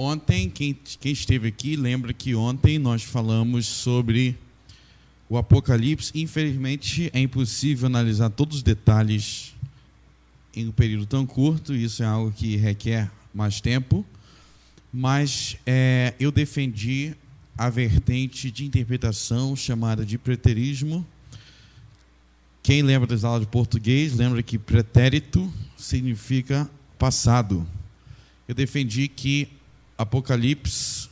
Ontem, quem esteve aqui, lembra que ontem nós falamos sobre o Apocalipse. Infelizmente, é impossível analisar todos os detalhes em um período tão curto, isso é algo que requer mais tempo, mas eu defendi a vertente de interpretação chamada de preterismo. Quem lembra das aulas de português, lembra que pretérito significa passado. Eu defendi que Apocalipse,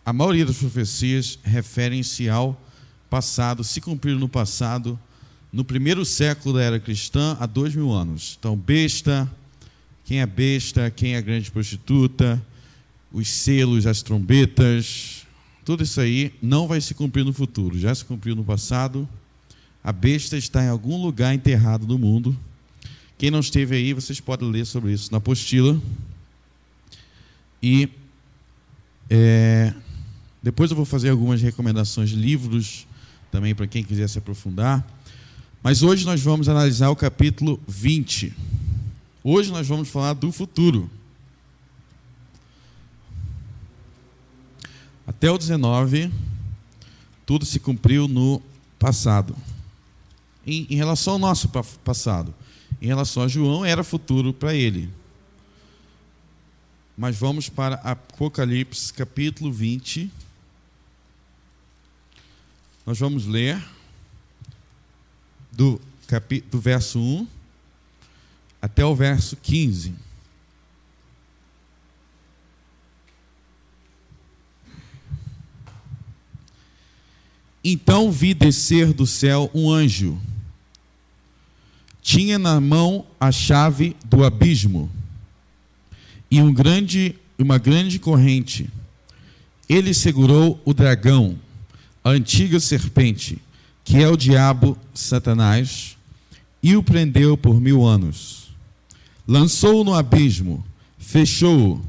a maioria das profecias referem-se ao passado, se cumpriram no passado, no primeiro século da era cristã, há 2000 anos. Então, besta, quem é a grande prostituta, os selos, as trombetas, tudo isso aí não vai se cumprir no futuro, já se cumpriu no passado. A besta está em algum lugar enterrado no mundo. Quem não esteve aí, vocês podem ler sobre isso na apostila. E depois eu vou fazer algumas recomendações de livros também para quem quiser se aprofundar. Mas hoje nós vamos analisar o capítulo 20. Hoje nós vamos falar do futuro. Até o 19, tudo se cumpriu no passado. Em relação ao nosso passado, em relação a João, era futuro para ele. Mas vamos para Apocalipse, capítulo 20. Nós vamos ler do verso 1 até o verso 15. Então vi descer do céu um anjo. Tinha na mão a chave do abismo e uma grande corrente. Ele segurou o dragão, a antiga serpente, que é o diabo Satanás, e o prendeu por 1000 anos. Lançou-o no abismo, fechou-o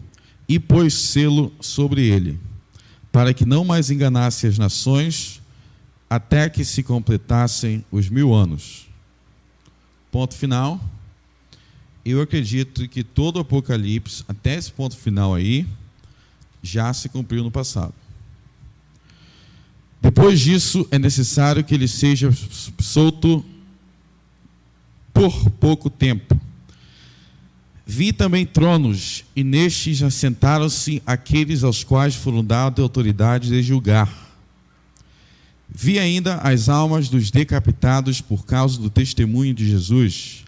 e pôs selo sobre ele, para que não mais enganasse as nações, até que se completassem os 1000 anos. Ponto final. Eu acredito que todo o Apocalipse, até esse ponto final aí, já se cumpriu no passado. Depois disso, é necessário que ele seja solto por pouco tempo. Vi também tronos, e nestes assentaram-se aqueles aos quais foram dadas autoridade de julgar. Vi ainda as almas dos decapitados por causa do testemunho de Jesus,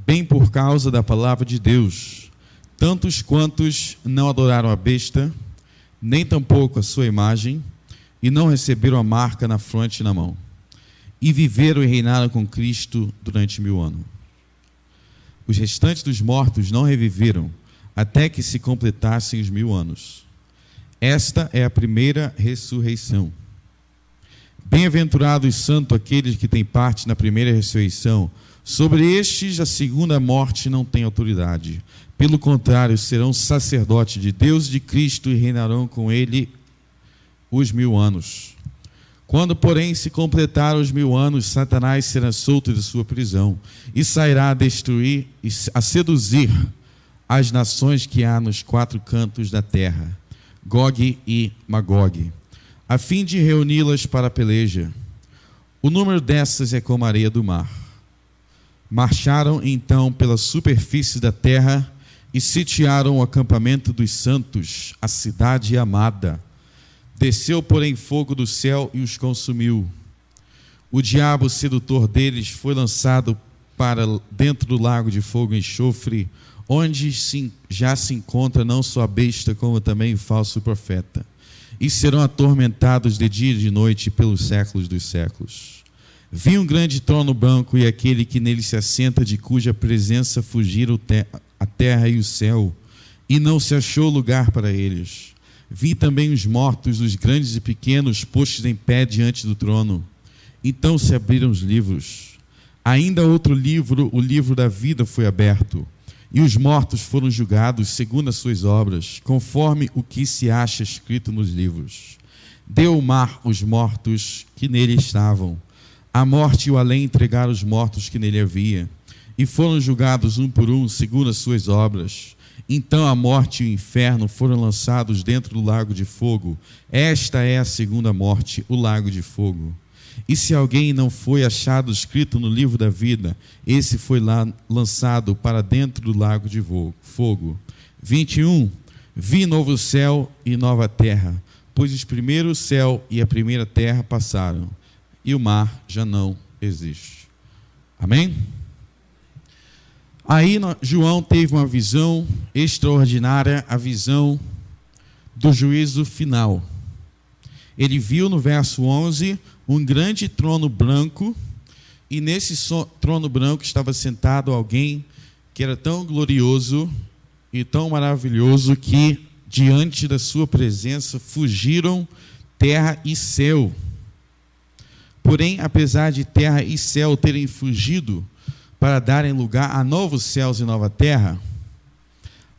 bem por causa da palavra de Deus, tantos quantos não adoraram a besta, nem tampouco a sua imagem, e não receberam a marca na fronte e na mão, e viveram e reinaram com Cristo durante 1000 anos. Os restantes dos mortos não reviveram, até que se completassem os 1000 anos. Esta é a primeira ressurreição. Bem-aventurados e santos aqueles que têm parte na primeira ressurreição. Sobre estes, a segunda morte não tem autoridade. Pelo contrário, serão sacerdotes de Deus e de Cristo e reinarão com ele os 1000 anos. Quando, porém, se completar os 1000 anos, Satanás será solto de sua prisão e sairá a destruir e a seduzir as nações que há nos 4 cantos da terra, Gog e Magog, a fim de reuni-las para a peleja. O número dessas é como a areia do mar. Marcharam então pela superfície da terra e sitiaram o acampamento dos santos, a cidade amada. Desceu, porém, fogo do céu e os consumiu. O diabo sedutor deles foi lançado para dentro do lago de fogo e enxofre, onde já se encontra não só a besta, como também o falso profeta. E serão atormentados de dia e de noite pelos séculos dos séculos. Vi um grande trono branco e aquele que nele se assenta, de cuja presença fugiram a terra e o céu, e não se achou lugar para eles. Vi também os mortos, os grandes e pequenos, postos em pé diante do trono. Então se abriram os livros. Ainda outro livro, o livro da vida, foi aberto. E os mortos foram julgados segundo as suas obras, conforme o que se acha escrito nos livros. Deu o mar os mortos que nele estavam. A morte e o além entregaram os mortos que nele havia. E foram julgados um por um, segundo as suas obras. Então a morte e o inferno foram lançados dentro do lago de fogo. Esta é a segunda morte, o lago de fogo. E se alguém não foi achado escrito no livro da vida, esse foi lá lançado para dentro do lago de fogo. 21. Vi novo céu e nova terra, pois os primeiros céu e a primeira terra passaram, e o mar já não existe. Amém? Aí João teve uma visão extraordinária, a visão do juízo final. Ele viu no verso 11 um grande trono branco, e nesse trono branco estava sentado alguém que era tão glorioso e tão maravilhoso que diante da sua presença fugiram terra e céu. Porém, apesar de terra e céu terem fugido para darem lugar a novos céus e nova terra,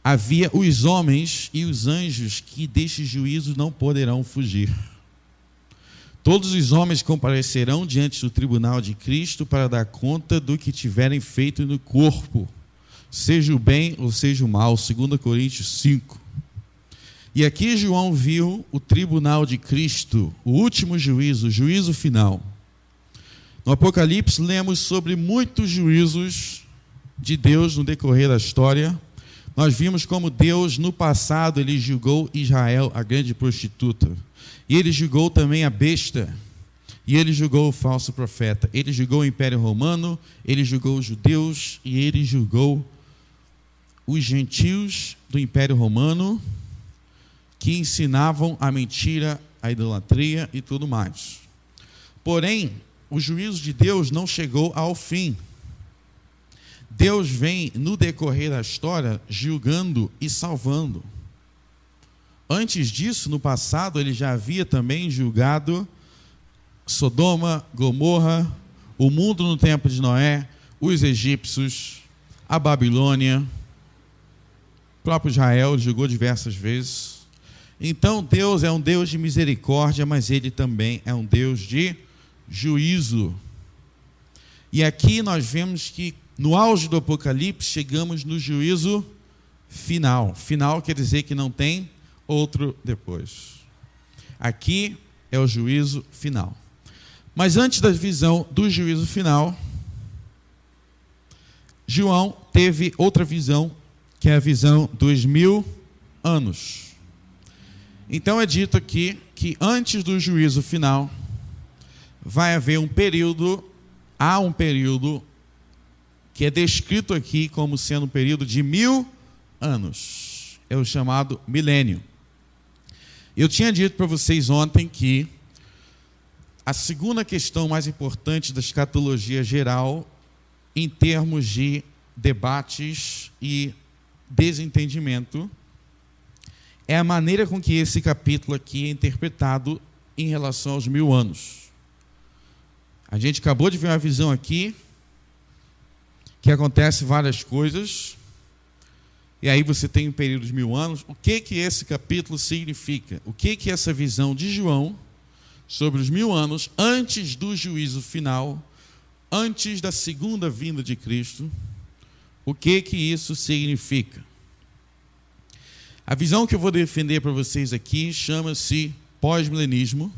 havia os homens e os anjos que deste juízo não poderão fugir. Todos os homens comparecerão diante do tribunal de Cristo para dar conta do que tiverem feito no corpo, seja o bem ou seja o mal, 2 Coríntios 5. E aqui João viu o tribunal de Cristo, o último juízo, o juízo final. No Apocalipse lemos sobre muitos juízos de Deus no decorrer da história. Nós vimos como Deus no passado ele julgou Israel, a grande prostituta. E ele julgou também a besta. E ele julgou o falso profeta. Ele julgou o Império Romano, ele julgou os judeus e ele julgou os gentios do Império Romano que ensinavam a mentira, a idolatria e tudo mais. Porém, o juízo de Deus não chegou ao fim. Deus vem, no decorrer da história, julgando e salvando. Antes disso, no passado, ele já havia também julgado Sodoma, Gomorra, o mundo no tempo de Noé, os egípcios, a Babilônia, o próprio Israel julgou diversas vezes. Então, Deus é um Deus de misericórdia, mas ele também é um Deus de juízo. E aqui nós vemos que no auge do Apocalipse chegamos no juízo final. Final quer dizer que não tem outro depois. Aqui é o juízo final. Mas antes da visão do juízo final, João teve outra visão, que é a visão dos 1000 anos. Então é dito aqui que antes do juízo final vai haver há um período que é descrito aqui como sendo um período de 1000 anos. É o chamado milênio. Eu tinha dito para vocês ontem que a segunda questão mais importante da escatologia geral, em termos de debates e desentendimento, é a maneira com que esse capítulo aqui é interpretado em relação aos 1000 anos. A gente acabou de ver uma visão aqui que acontece várias coisas, e aí você tem um período de 1000 anos. O que esse capítulo significa? O que essa visão de João sobre os 1000 anos, antes do juízo final, antes da segunda vinda de Cristo, o que isso significa? A visão que eu vou defender para vocês aqui chama-se pós-milenismo,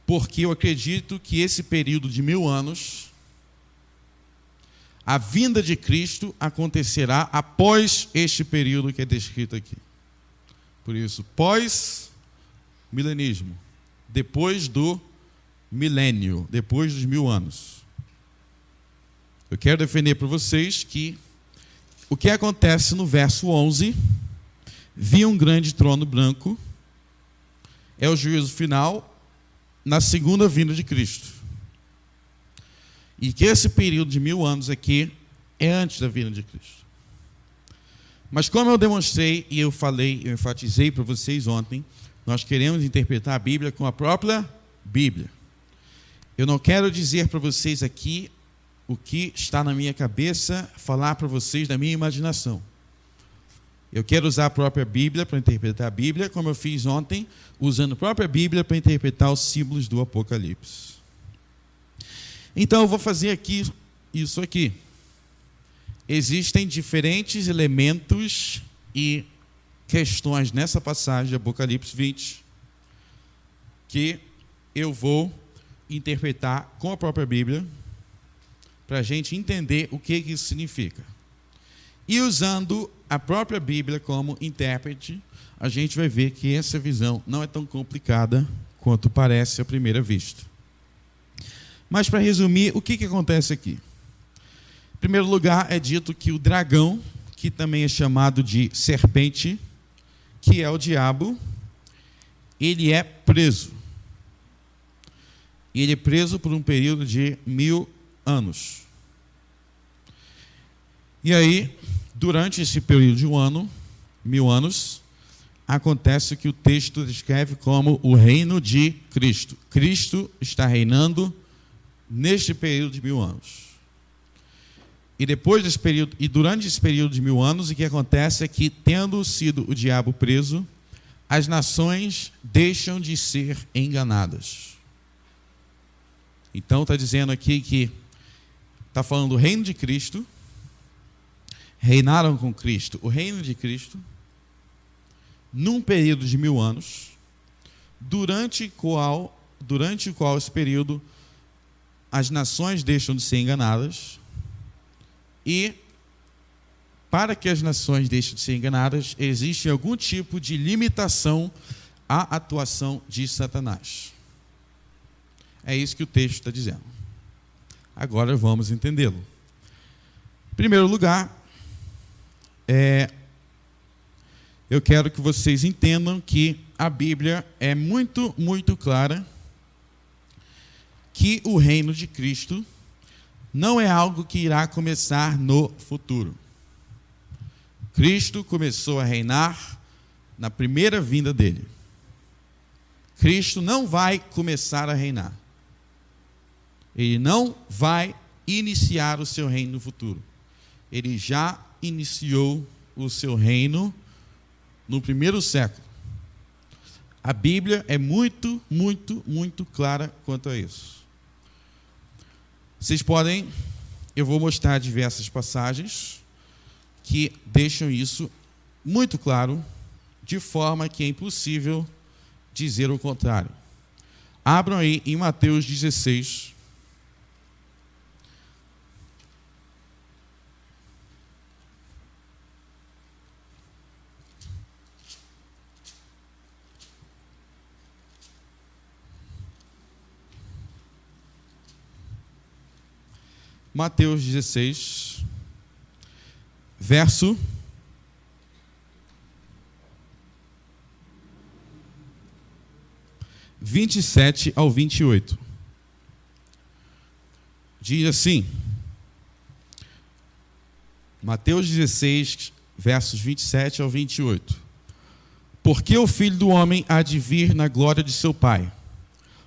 porque eu acredito que esse período de 1000 anos, a vinda de Cristo acontecerá após este período que é descrito aqui. Por isso, pós-milenismo, depois do milênio, depois dos 1000 anos. Eu quero defender para vocês que o que acontece no verso 11, vi um grande trono branco, é o juízo final na segunda vinda de Cristo. E que esse período de 1000 anos aqui é antes da vinda de Cristo. Mas como eu demonstrei e eu enfatizei para vocês ontem, nós queremos interpretar a Bíblia com a própria Bíblia. Eu não quero dizer para vocês aqui o que está na minha cabeça, falar para vocês da minha imaginação. Eu quero usar a própria Bíblia para interpretar a Bíblia, como eu fiz ontem, usando a própria Bíblia para interpretar os símbolos do Apocalipse. Então eu vou fazer aqui isso aqui. existem diferentes elementos e questões nessa passagem de Apocalipse 20 que eu vou interpretar com a própria Bíblia para a gente entender o que isso significa. E usando a própria Bíblia como intérprete, a gente vai ver que essa visão não é tão complicada quanto parece à primeira vista. Mas para resumir, o que acontece aqui? Em primeiro lugar, é dito que o dragão, que também é chamado de serpente, que é o diabo, ele é preso. E ele é preso por um período de 1000 anos. E aí, durante esse período de 1000 anos, acontece o que o texto descreve como o reino de Cristo. Cristo está reinando neste período de 1000 anos. E depois desse período, e durante esse período de 1000 anos, o que acontece é que, tendo sido o diabo preso, as nações deixam de ser enganadas. Então está dizendo aqui que está falando do reino de Cristo, reinaram com Cristo, o reino de Cristo, num período de 1000 anos, durante o qual esse período as nações deixam de ser enganadas, e para que as nações deixem de ser enganadas, existe algum tipo de limitação à atuação de Satanás. É isso que o texto está dizendo. Agora vamos entendê-lo. Em primeiro lugar, eu quero que vocês entendam que a Bíblia é muito, muito clara que o reino de Cristo não é algo que irá começar no futuro. Cristo começou a reinar na primeira vinda dele. Cristo não vai começar a reinar. Ele não vai iniciar o seu reino no futuro. Ele já iniciou o seu reino no primeiro século. A Bíblia é muito, muito, muito clara quanto a isso. Eu vou mostrar diversas passagens que deixam isso muito claro, de forma que é impossível dizer o contrário. Abram aí em Mateus 16. Mateus 16, verso 27 ao 28. Diz assim, Mateus 16, versos 27 ao 28. Porque o Filho do Homem há de vir na glória de seu Pai,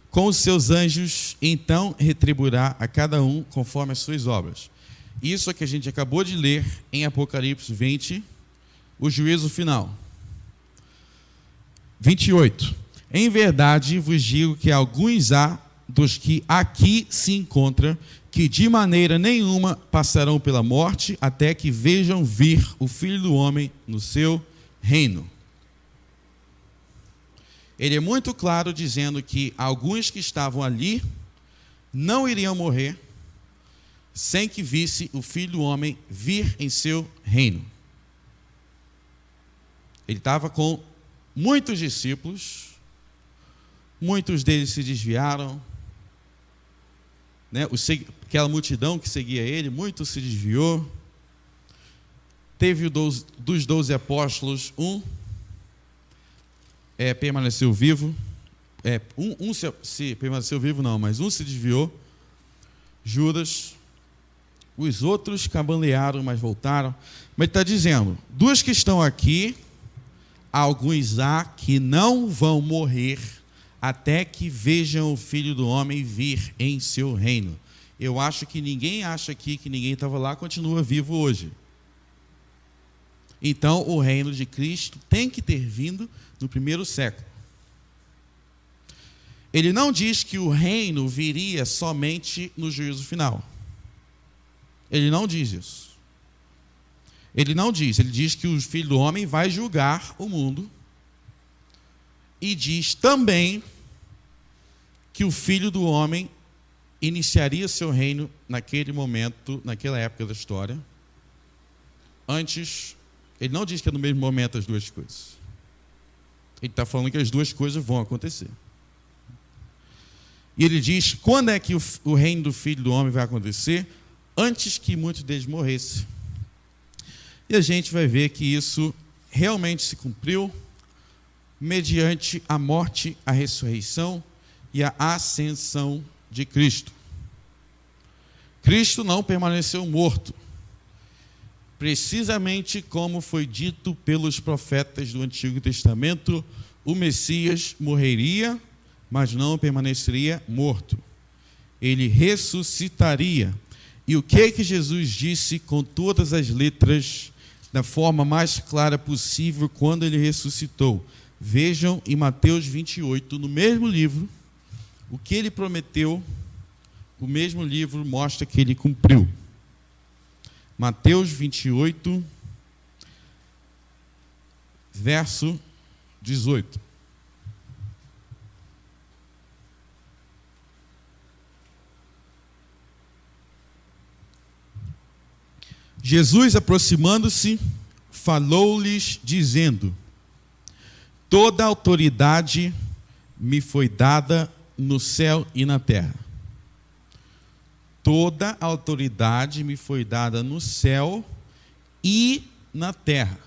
com os seus anjos, então retribuirá a cada um conforme as suas obras. Isso é que a gente acabou de ler em Apocalipse 20, o juízo final. 28. Em verdade vos digo que alguns há dos que aqui se encontram, que de maneira nenhuma passarão pela morte, até que vejam vir o Filho do Homem no seu reino. Ele é muito claro dizendo que alguns que estavam ali não iriam morrer sem que visse o Filho do Homem vir em seu reino. Ele estava com muitos discípulos, muitos deles se desviaram, né? Aquela multidão que seguia ele, muitos se desviou. Teve dos 12 apóstolos, permaneceu vivo. Permaneceu vivo não, mas um se desviou, Judas. Os outros cambalearam, mas voltaram. Mas está dizendo, dos que estão aqui, alguns há que não vão morrer até que vejam o Filho do Homem vir em seu reino. Eu acho que ninguém acha aqui que ninguém estava lá, continua vivo hoje. Então, o reino de Cristo tem que ter vindo no primeiro século. Ele não diz que o reino viria somente no juízo final. Ele não diz isso. Ele não diz, ele diz que o Filho do Homem vai julgar o mundo. E diz também que o Filho do Homem iniciaria seu reino naquele momento, naquela época da história. Antes, ele não diz que é no mesmo momento as duas coisas. Ele está falando que as duas coisas vão acontecer. E ele diz, quando é que o reino do Filho do Homem vai acontecer? Antes que muitos deles morressem. E a gente vai ver que isso realmente se cumpriu mediante a morte, a ressurreição e a ascensão de Cristo. Cristo não permaneceu morto, precisamente como foi dito pelos profetas do Antigo Testamento, o Messias morreria, mas não permaneceria morto. Ele ressuscitaria. E o que Jesus disse com todas as letras, da forma mais clara possível, quando ele ressuscitou? Vejam em Mateus 28, no mesmo livro, o que ele prometeu, o mesmo livro mostra que ele cumpriu. Mateus 28, verso 18. Jesus, aproximando-se, falou-lhes, dizendo: toda autoridade me foi dada no céu e na terra. Toda autoridade me foi dada no céu e na terra.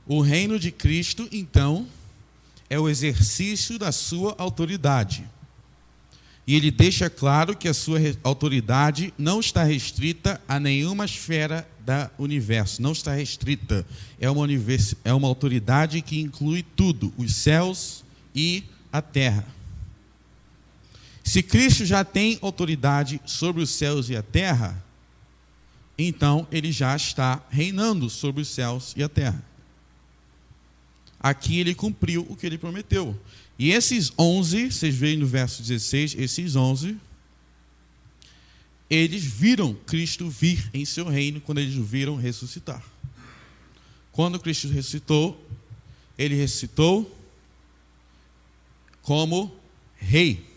O reino de Cristo, então, é o exercício da sua autoridade. E ele deixa claro que a sua autoridade não está restrita a nenhuma esfera do universo. Não está restrita. É uma autoridade que inclui tudo, os céus e a terra. Se Cristo já tem autoridade sobre os céus e a terra, então ele já está reinando sobre os céus e a terra. Aqui ele cumpriu o que ele prometeu. E esses 11, vocês veem no verso 16, esses 11, eles viram Cristo vir em seu reino quando eles o viram ressuscitar. Quando Cristo ressuscitou, ele ressuscitou como rei.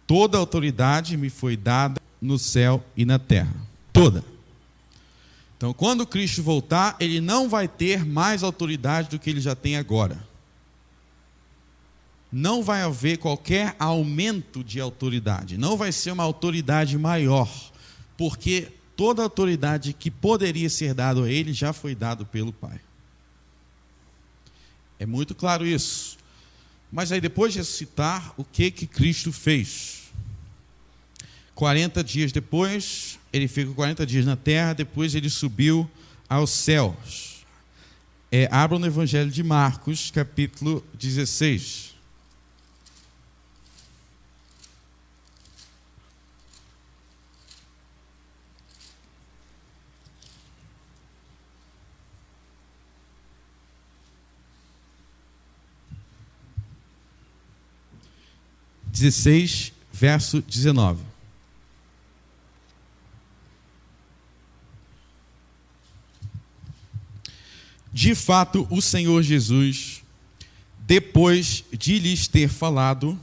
Toda autoridade me foi dada no céu e na terra. Toda. Então, quando Cristo voltar, ele não vai ter mais autoridade do que ele já tem agora. Não vai haver qualquer aumento de autoridade. Não vai ser uma autoridade maior. Porque toda autoridade que poderia ser dada a ele já foi dada pelo Pai. É muito claro isso. Mas aí, depois de ressuscitar, o que Cristo fez? 40 dias depois, ele ficou 40 dias na terra, depois ele subiu aos céus. Abram no Evangelho de Marcos, capítulo 16. Verso 19. De fato, o Senhor Jesus, depois de lhes ter falado,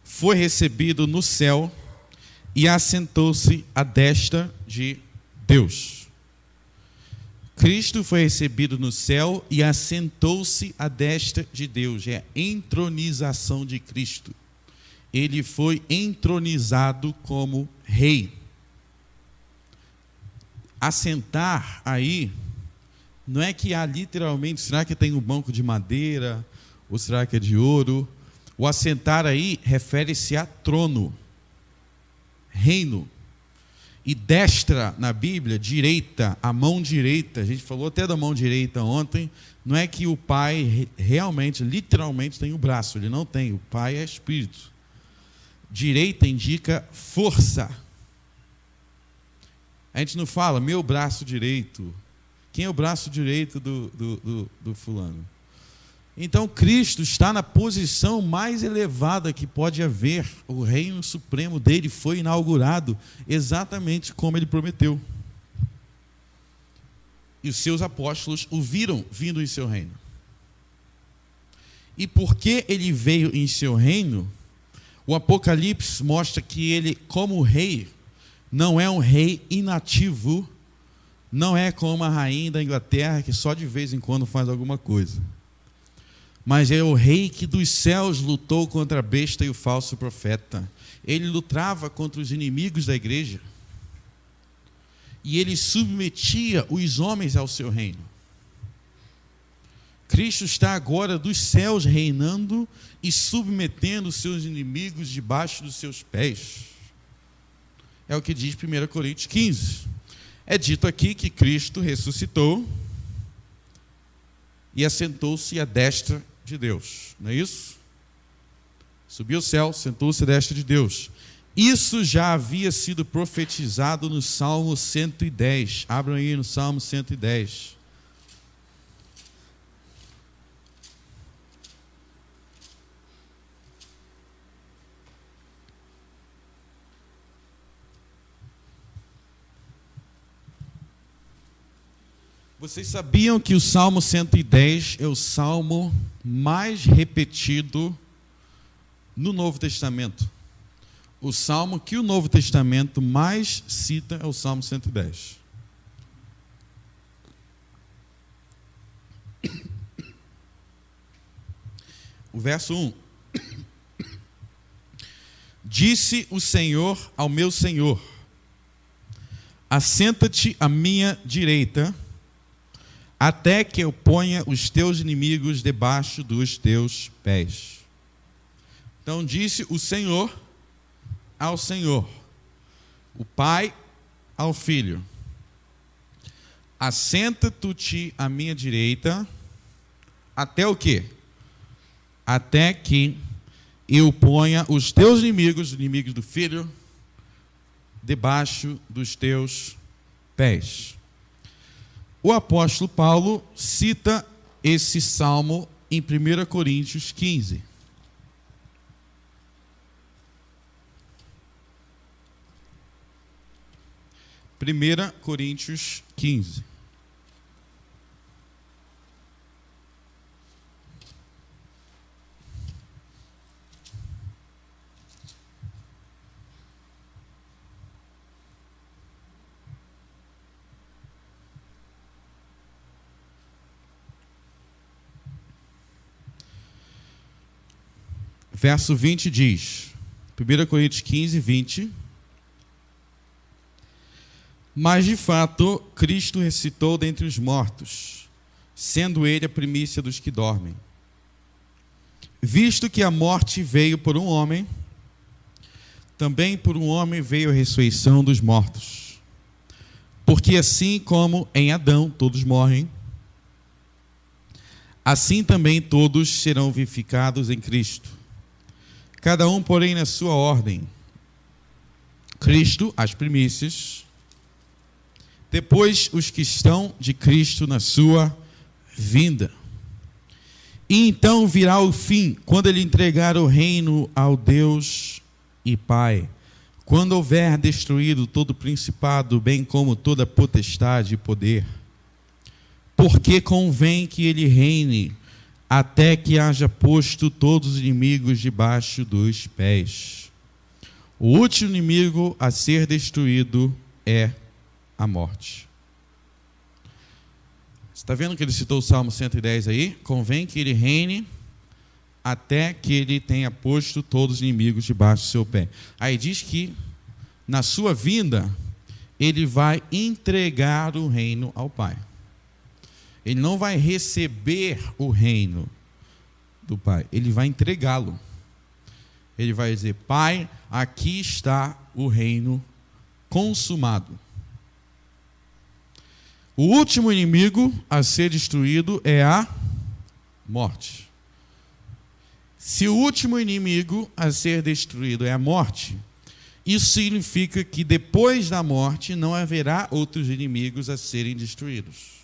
foi recebido no céu e assentou-se à destra de Deus. Cristo foi recebido no céu e assentou-se à destra de Deus. É a entronização de Cristo. Ele foi entronizado como rei. Assentar aí, não é que há literalmente, será que tem um banco de madeira, ou será que é de ouro? O assentar aí refere-se a trono, reino. E destra na Bíblia, direita, a mão direita, a gente falou até da mão direita ontem, não é que o Pai realmente, literalmente tem o braço, ele não tem, o Pai é espírito. Direita indica força. A gente não fala, meu braço direito. Quem é o braço direito do fulano? Então, Cristo está na posição mais elevada que pode haver. O reino supremo dele foi inaugurado exatamente como ele prometeu. e os seus apóstolos o viram vindo em seu reino. E porque ele veio em seu reino, o Apocalipse mostra que ele, como rei, não é um rei inativo, não é como a rainha da Inglaterra que só de vez em quando faz alguma coisa. Mas é o rei que dos céus lutou contra a besta e o falso profeta. Ele lutava contra os inimigos da igreja. E ele submetia os homens ao seu reino. Cristo está agora dos céus reinando e submetendo os seus inimigos debaixo dos seus pés. É o que diz 1 Coríntios 15. É dito aqui que Cristo ressuscitou e assentou-se à destra de Deus. Não é isso? Subiu ao céu, sentou-se à destra de Deus. Isso já havia sido profetizado no Salmo 110. Abram aí no Salmo 110. Vocês sabiam que o Salmo 110 é o salmo mais repetido no Novo Testamento? O salmo que o Novo Testamento mais cita é o Salmo 110. O verso 1. Disse o Senhor ao meu Senhor: assenta-te à minha direita, até que eu ponha os teus inimigos debaixo dos teus pés. Então disse o Senhor ao Senhor, o Pai ao Filho: assenta-te à minha direita, até o quê? Até que eu ponha os teus inimigos, os inimigos do Filho, debaixo dos teus pés. O apóstolo Paulo cita esse salmo em 1 Coríntios 15. Primeira Coríntios 15. Verso 20 diz, 1 Coríntios 15, 20: mas de fato Cristo ressuscitou dentre os mortos, sendo ele a primícia dos que dormem. Visto que a morte veio por um homem, também por um homem veio a ressurreição dos mortos. Porque assim como em Adão todos morrem, assim também todos serão vivificados em Cristo. Cada um, porém, na sua ordem. Cristo, as primícias, depois os que estão de Cristo na sua vinda. E então virá o fim, quando ele entregar o reino ao Deus e Pai, quando houver destruído todo o principado, bem como toda potestade e poder. Porque convém que ele reine, até que haja posto todos os inimigos debaixo dos pés. O último inimigo a ser destruído é a morte. Você está vendo que ele citou o Salmo 110 aí? Convém que ele reine até que ele tenha posto todos os inimigos debaixo do seu pé. Aí diz que na sua vinda ele vai entregar o reino ao Pai. Ele não vai receber o reino do Pai, ele vai entregá-lo. Ele vai dizer: Pai, aqui está o reino consumado. O último inimigo a ser destruído é a morte. Se o último inimigo a ser destruído é a morte, isso significa que depois da morte não haverá outros inimigos a serem destruídos.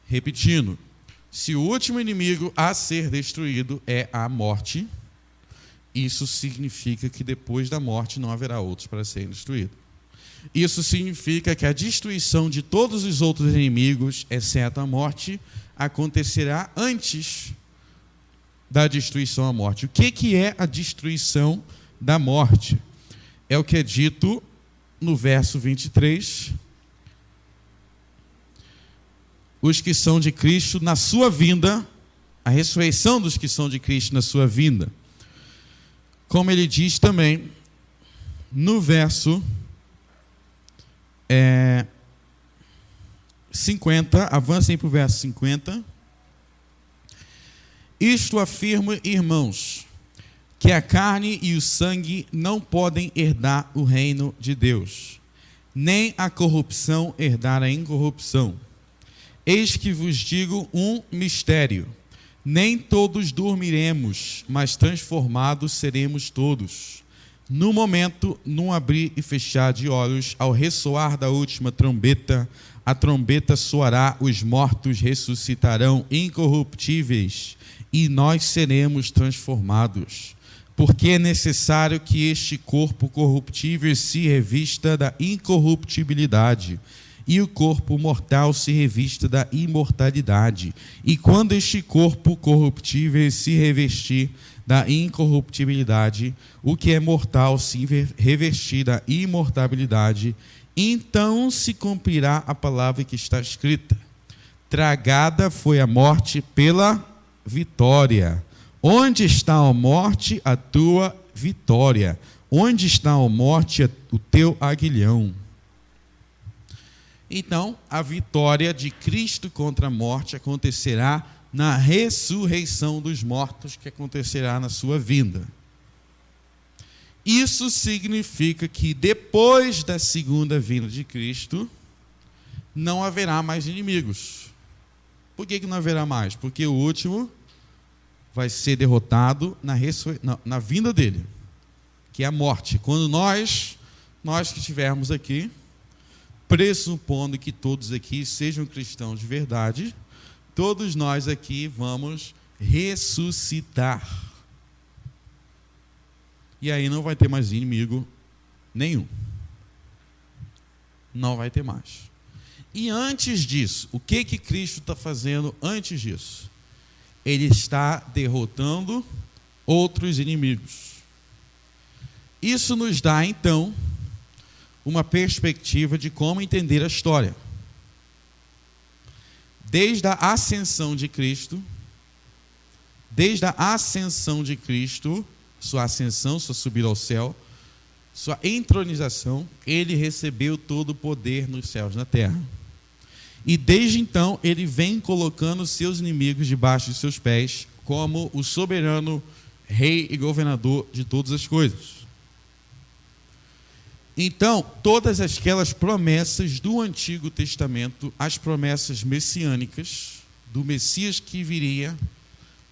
Repetindo, se o último inimigo a ser destruído é a morte, isso significa que depois da morte não haverá outros para serem destruídos. Isso significa que a destruição de todos os outros inimigos, exceto a morte, acontecerá antes da destruição à morte. O que é a destruição da morte? É o que é dito no verso 23. Os que são de Cristo na sua vinda, a ressurreição dos que são de Cristo na sua vinda. Como ele diz também no verso 50, avancem para o verso 50. Isto afirmo, irmãos, que a carne e o sangue não podem herdar o reino de Deus, nem a corrupção herdar a incorrupção. Eis que vos digo um mistério: nem todos dormiremos, mas transformados seremos todos. No momento, num abrir e fechar de olhos, ao ressoar da última trombeta, a trombeta soará, os mortos ressuscitarão incorruptíveis, e nós seremos transformados. Porque é necessário que este corpo corruptível se revista da incorruptibilidade, e o corpo mortal se revista da imortalidade. E quando este corpo corruptível se revestir da incorruptibilidade, o que é mortal se revestir da imortalidade, então se cumprirá a palavra que está escrita: tragada foi a morte pela vitória. Onde está a morte, a tua vitória? Onde está a morte, o teu aguilhão? Então, a vitória de Cristo contra a morte acontecerá na ressurreição dos mortos, que acontecerá na sua vinda. Isso significa que depois da segunda vinda de Cristo, não haverá mais inimigos. Por que não haverá mais? Porque o último vai ser derrotado na vinda dele, que é a morte. Quando nós que estivermos aqui, pressupondo que todos aqui sejam cristãos de verdade, todos nós aqui vamos ressuscitar. E aí não vai ter mais inimigo nenhum. Não vai ter mais. E antes disso, o que Cristo está fazendo antes disso? Ele está derrotando outros inimigos. Isso nos dá, então, uma perspectiva de como entender a história. Desde a ascensão de Cristo, sua ascensão, sua subida ao céu, sua entronização, ele recebeu todo o poder nos céus e na terra. E desde então, ele vem colocando seus inimigos debaixo de seus pés, como o soberano rei e governador de todas as coisas. Então, todas aquelas promessas do Antigo Testamento, as promessas messiânicas, do Messias que viria,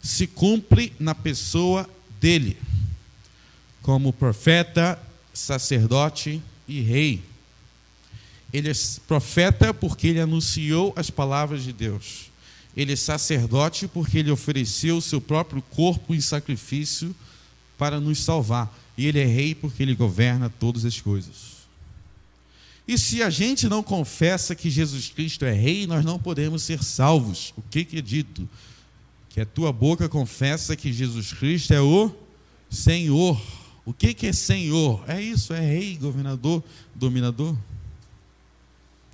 se cumpre na pessoa dele, como profeta, sacerdote e rei. Ele é profeta porque ele anunciou as palavras de Deus. Ele é sacerdote porque ele ofereceu o seu próprio corpo em sacrifício para nos salvar. E ele é rei porque ele governa todas as coisas. E se a gente não confessa que Jesus Cristo é rei, nós não podemos ser salvos. O que é dito? Que a tua boca confessa que Jesus Cristo é o Senhor. O que é Senhor? É isso, é rei, governador, dominador.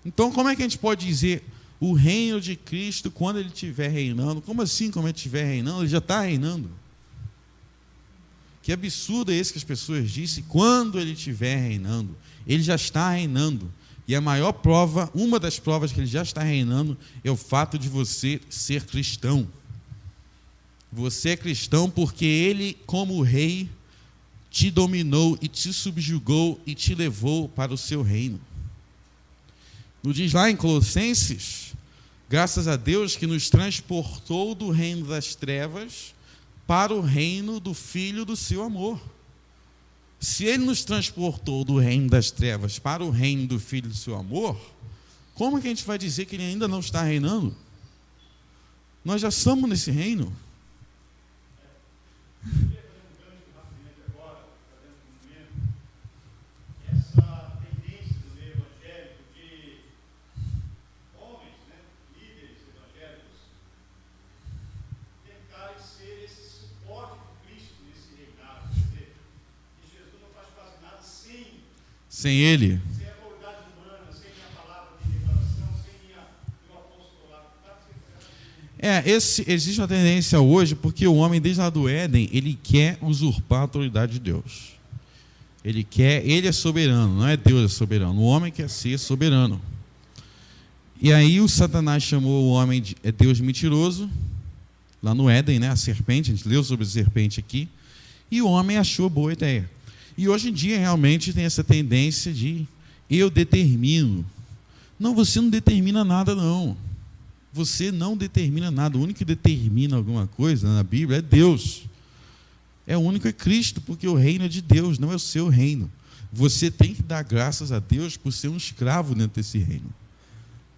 Então, como é que a gente pode dizer o reino de Cristo quando ele estiver reinando? Como assim, quando ele estiver reinando? Ele já está reinando. Que absurdo é esse que as pessoas dizem? Quando ele estiver reinando, ele já está reinando. E a maior prova, uma das provas que ele já está reinando, é o fato de você ser cristão. Você é cristão porque ele, como rei, te dominou e te subjugou e te levou para o seu reino. Não diz lá em Colossenses, graças a Deus que nos transportou do reino das trevas para o reino do Filho do seu amor. Se ele nos transportou do reino das trevas para o reino do Filho do seu amor, como que a gente vai dizer que ele ainda não está reinando? Nós já estamos nesse reino. Essa tendência do meio Sem ele. Sem a autoridade humana, sem a palavra de revelação, sem o apostolado. Existe uma tendência hoje, porque o homem, desde lá do Éden, ele quer usurpar a autoridade de Deus. Ele é soberano, não é Deus é soberano. O homem quer ser soberano. E aí o Satanás chamou o homem de Deus mentiroso, lá no Éden, né? A serpente, a gente leu sobre a serpente aqui, e o homem achou boa ideia. E hoje em dia realmente tem essa tendência de eu determino. Não, você não determina nada, não. Você não determina nada. O único que determina alguma coisa na Bíblia é Deus. O único é Cristo, porque o reino é de Deus, não é o seu reino. Você tem que dar graças a Deus por ser um escravo dentro desse reino.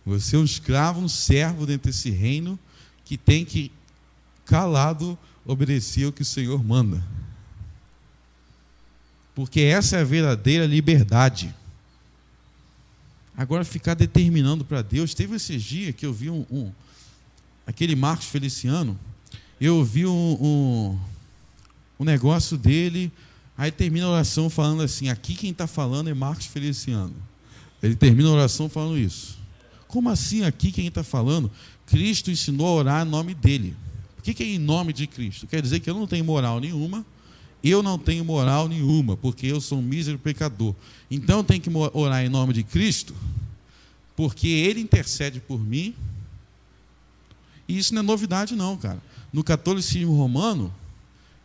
Você é um escravo, um servo dentro desse reino, que tem que, calado, obedecer o que o Senhor manda. Porque essa é a verdadeira liberdade. Agora, ficar determinando para Deus. Teve esses dias que eu vi aquele Marcos Feliciano, eu vi um negócio dele, aí termina a oração falando assim, aqui quem está falando é Marcos Feliciano. Ele termina a oração falando isso. Como assim aqui quem está falando? Cristo ensinou a orar em nome dele. O que é em nome de Cristo? Quer dizer que eu não tenho moral nenhuma, porque eu sou um mísero pecador. Então eu tenho que orar em nome de Cristo, porque ele intercede por mim. E isso não é novidade não, cara. No catolicismo romano,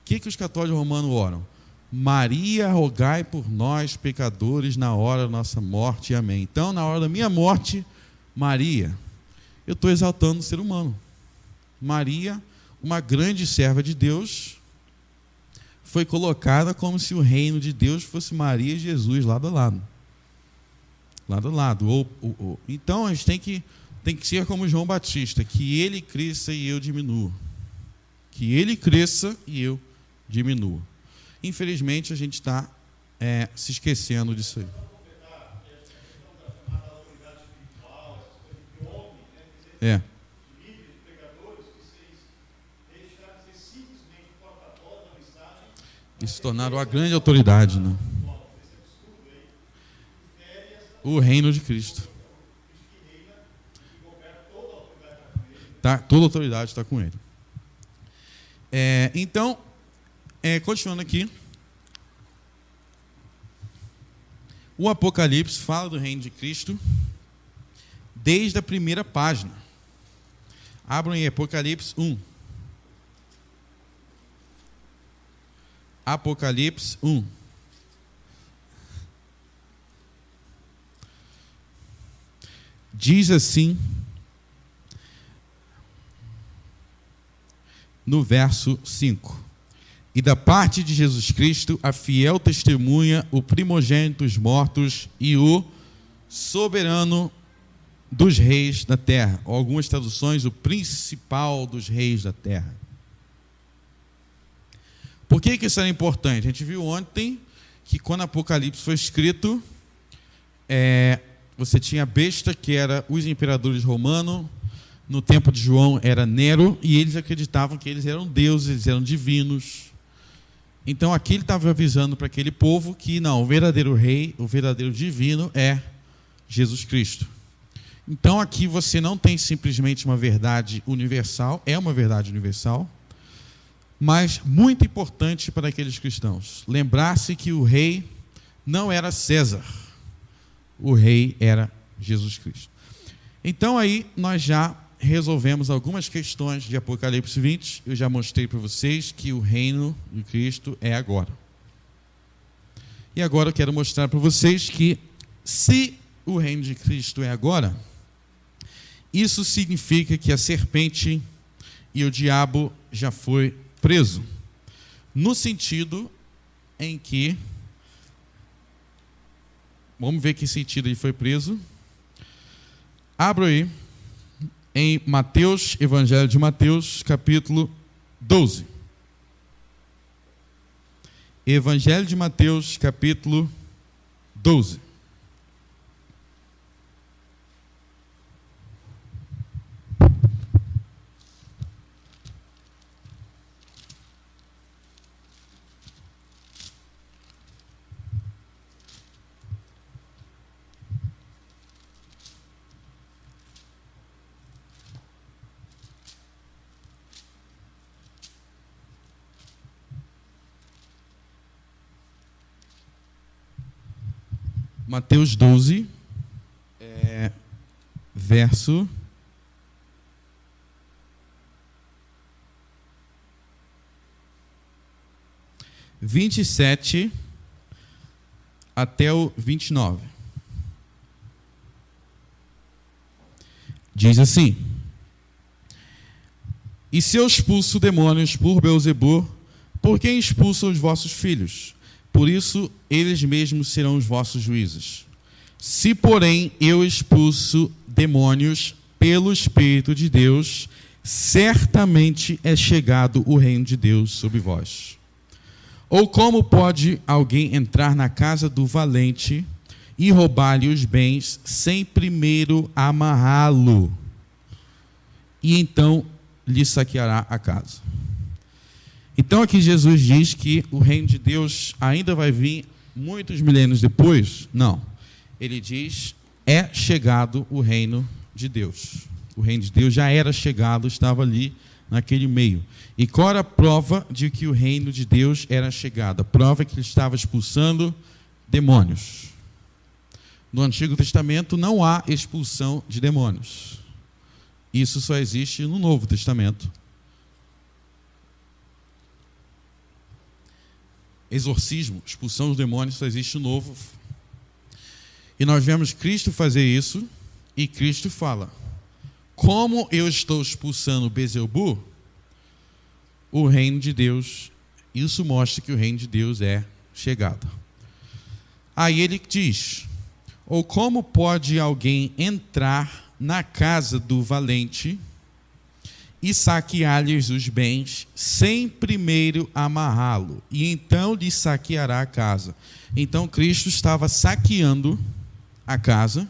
o que os católicos romanos oram? Maria, rogai por nós, pecadores, na hora da nossa morte. Amém. Então, na hora da minha morte, Maria, eu estou exaltando o ser humano. Maria, uma grande serva de Deus, foi colocada como se o reino de Deus fosse Maria e Jesus lado a lado. Lado a lado. Então, a gente tem que ser como João Batista, que ele cresça e eu diminua. Que ele cresça e eu diminua. Infelizmente, a gente está se esquecendo disso aí. E se tornaram a grande autoridade, né? O reino de Cristo. Toda a autoridade está com ele. Então, continuando aqui, o Apocalipse fala do reino de Cristo desde a primeira página. Abram em Apocalipse 1. Apocalipse 1. Diz assim, no verso 5: E da parte de Jesus Cristo, a fiel testemunha, o primogênito dos mortos e o soberano dos reis da terra. Ou algumas traduções, o principal dos reis da terra. Por que isso era importante? A gente viu ontem que quando Apocalipse foi escrito, você tinha a besta, que era os imperadores romanos. No tempo de João era Nero, e eles acreditavam que eles eram deuses, eles eram divinos. Então aqui ele estava avisando para aquele povo que não, o verdadeiro rei, o verdadeiro divino é Jesus Cristo. Então aqui você não tem simplesmente uma verdade universal, é uma verdade universal, mas muito importante para aqueles cristãos. Lembrar-se que o rei não era César, o rei era Jesus Cristo. Então aí nós já resolvemos algumas questões de Apocalipse 20. Eu já mostrei para vocês que o reino de Cristo é agora. E agora eu quero mostrar para vocês que, se o reino de Cristo é agora, isso significa que a serpente e o diabo já foi preso. No sentido em que, vamos ver que sentido ele foi preso. Abra aí em Mateus, Evangelho de Mateus, capítulo 12. Evangelho de Mateus, capítulo 12. Mateus 12, verso 27 até o 29. Diz assim: E se eu expulso demônios por Beelzebul, por quem expulsam os vossos filhos? Por isso, eles mesmos serão os vossos juízes. Se, porém, eu expulso demônios pelo Espírito de Deus, certamente é chegado o reino de Deus sobre vós. Ou como pode alguém entrar na casa do valente e roubar-lhe os bens sem primeiro amarrá-lo? E então lhe saqueará a casa. Então aqui Jesus diz que o reino de Deus ainda vai vir muitos milênios depois? Não. Ele diz, é chegado o reino de Deus. O reino de Deus já era chegado, estava ali naquele meio. E qual era a prova de que o reino de Deus era chegado? A prova é que ele estava expulsando demônios. No Antigo Testamento não há expulsão de demônios. Isso só existe no Novo Testamento. Exorcismo, expulsão dos demônios, só existe no Novo. E nós vemos Cristo fazer isso, e Cristo fala: como eu estou expulsando Beelzebul, o reino de Deus, isso mostra que o reino de Deus é chegado. Aí ele diz: ou como pode alguém entrar na casa do valente e saquear-lhes os bens sem primeiro amarrá-lo, e então lhe saqueará a casa? Então Cristo estava saqueando a casa,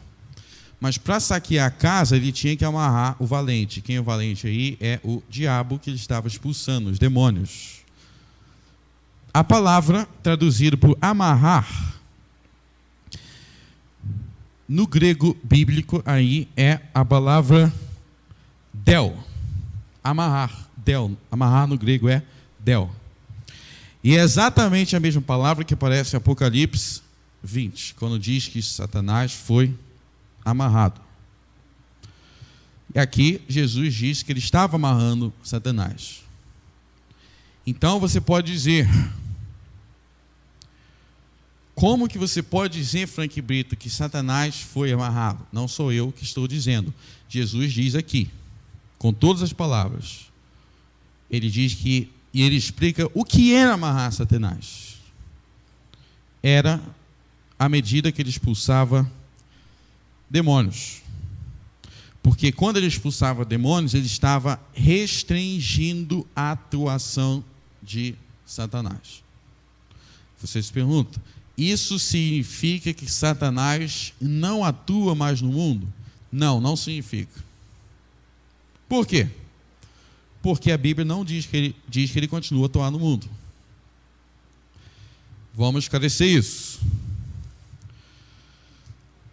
mas para saquear a casa ele tinha que amarrar o valente. Quem é o valente aí? É o diabo, que ele estava expulsando, os demônios. A palavra traduzida por amarrar, no grego bíblico aí é a palavra del. Amarrar, del. Amarrar no grego é del. E é exatamente a mesma palavra que aparece em Apocalipse 20, quando diz que Satanás foi amarrado. E aqui Jesus diz que ele estava amarrando Satanás. Então você pode dizer, como que você pode dizer, Frank Brito, que Satanás foi amarrado? Não sou eu que estou dizendo. Jesus diz aqui, com todas as palavras. Ele diz que, e ele explica o que era amarrar Satanás. Era à medida que ele expulsava demônios. Porque quando ele expulsava demônios, ele estava restringindo a atuação de Satanás. Você se pergunta, isso significa que Satanás não atua mais no mundo? Não, não significa. Por quê? Porque a Bíblia não diz que ele continua a atuar no mundo. Vamos esclarecer isso.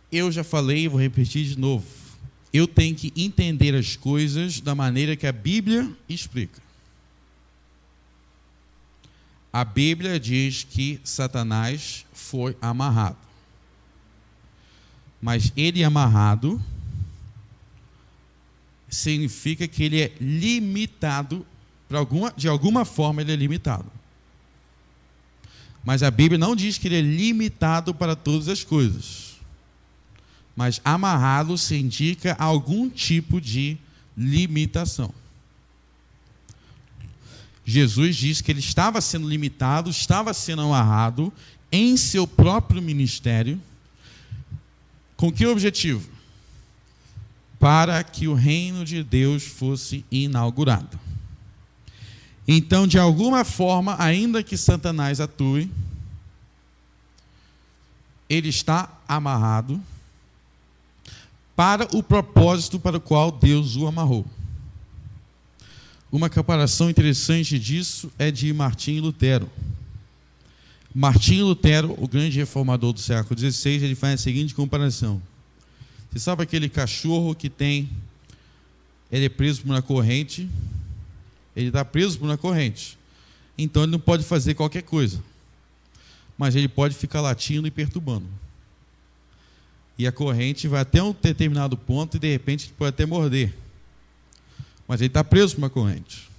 Eu já falei e vou repetir de novo. Eu tenho que entender as coisas da maneira que a Bíblia explica. A Bíblia diz que Satanás foi amarrado. Mas ele amarrado significa que ele é limitado, de alguma forma ele é limitado. Mas a Bíblia não diz que ele é limitado para todas as coisas. Mas amarrado se indica algum tipo de limitação. Jesus diz que ele estava sendo limitado, estava sendo amarrado em seu próprio ministério. Com que objetivo? Para que o reino de Deus fosse inaugurado. Então, de alguma forma, ainda que Satanás atue, ele está amarrado para o propósito para o qual Deus o amarrou. Uma comparação interessante disso é de Martinho Lutero. Martinho Lutero, o grande reformador do século XVI, ele faz a seguinte comparação. Você sabe aquele cachorro que ele é preso por uma corrente, ele está preso por uma corrente, então ele não pode fazer qualquer coisa, mas ele pode ficar latindo e perturbando. E a corrente vai até um determinado ponto e, de repente, ele pode até morder. Mas ele está preso por uma corrente.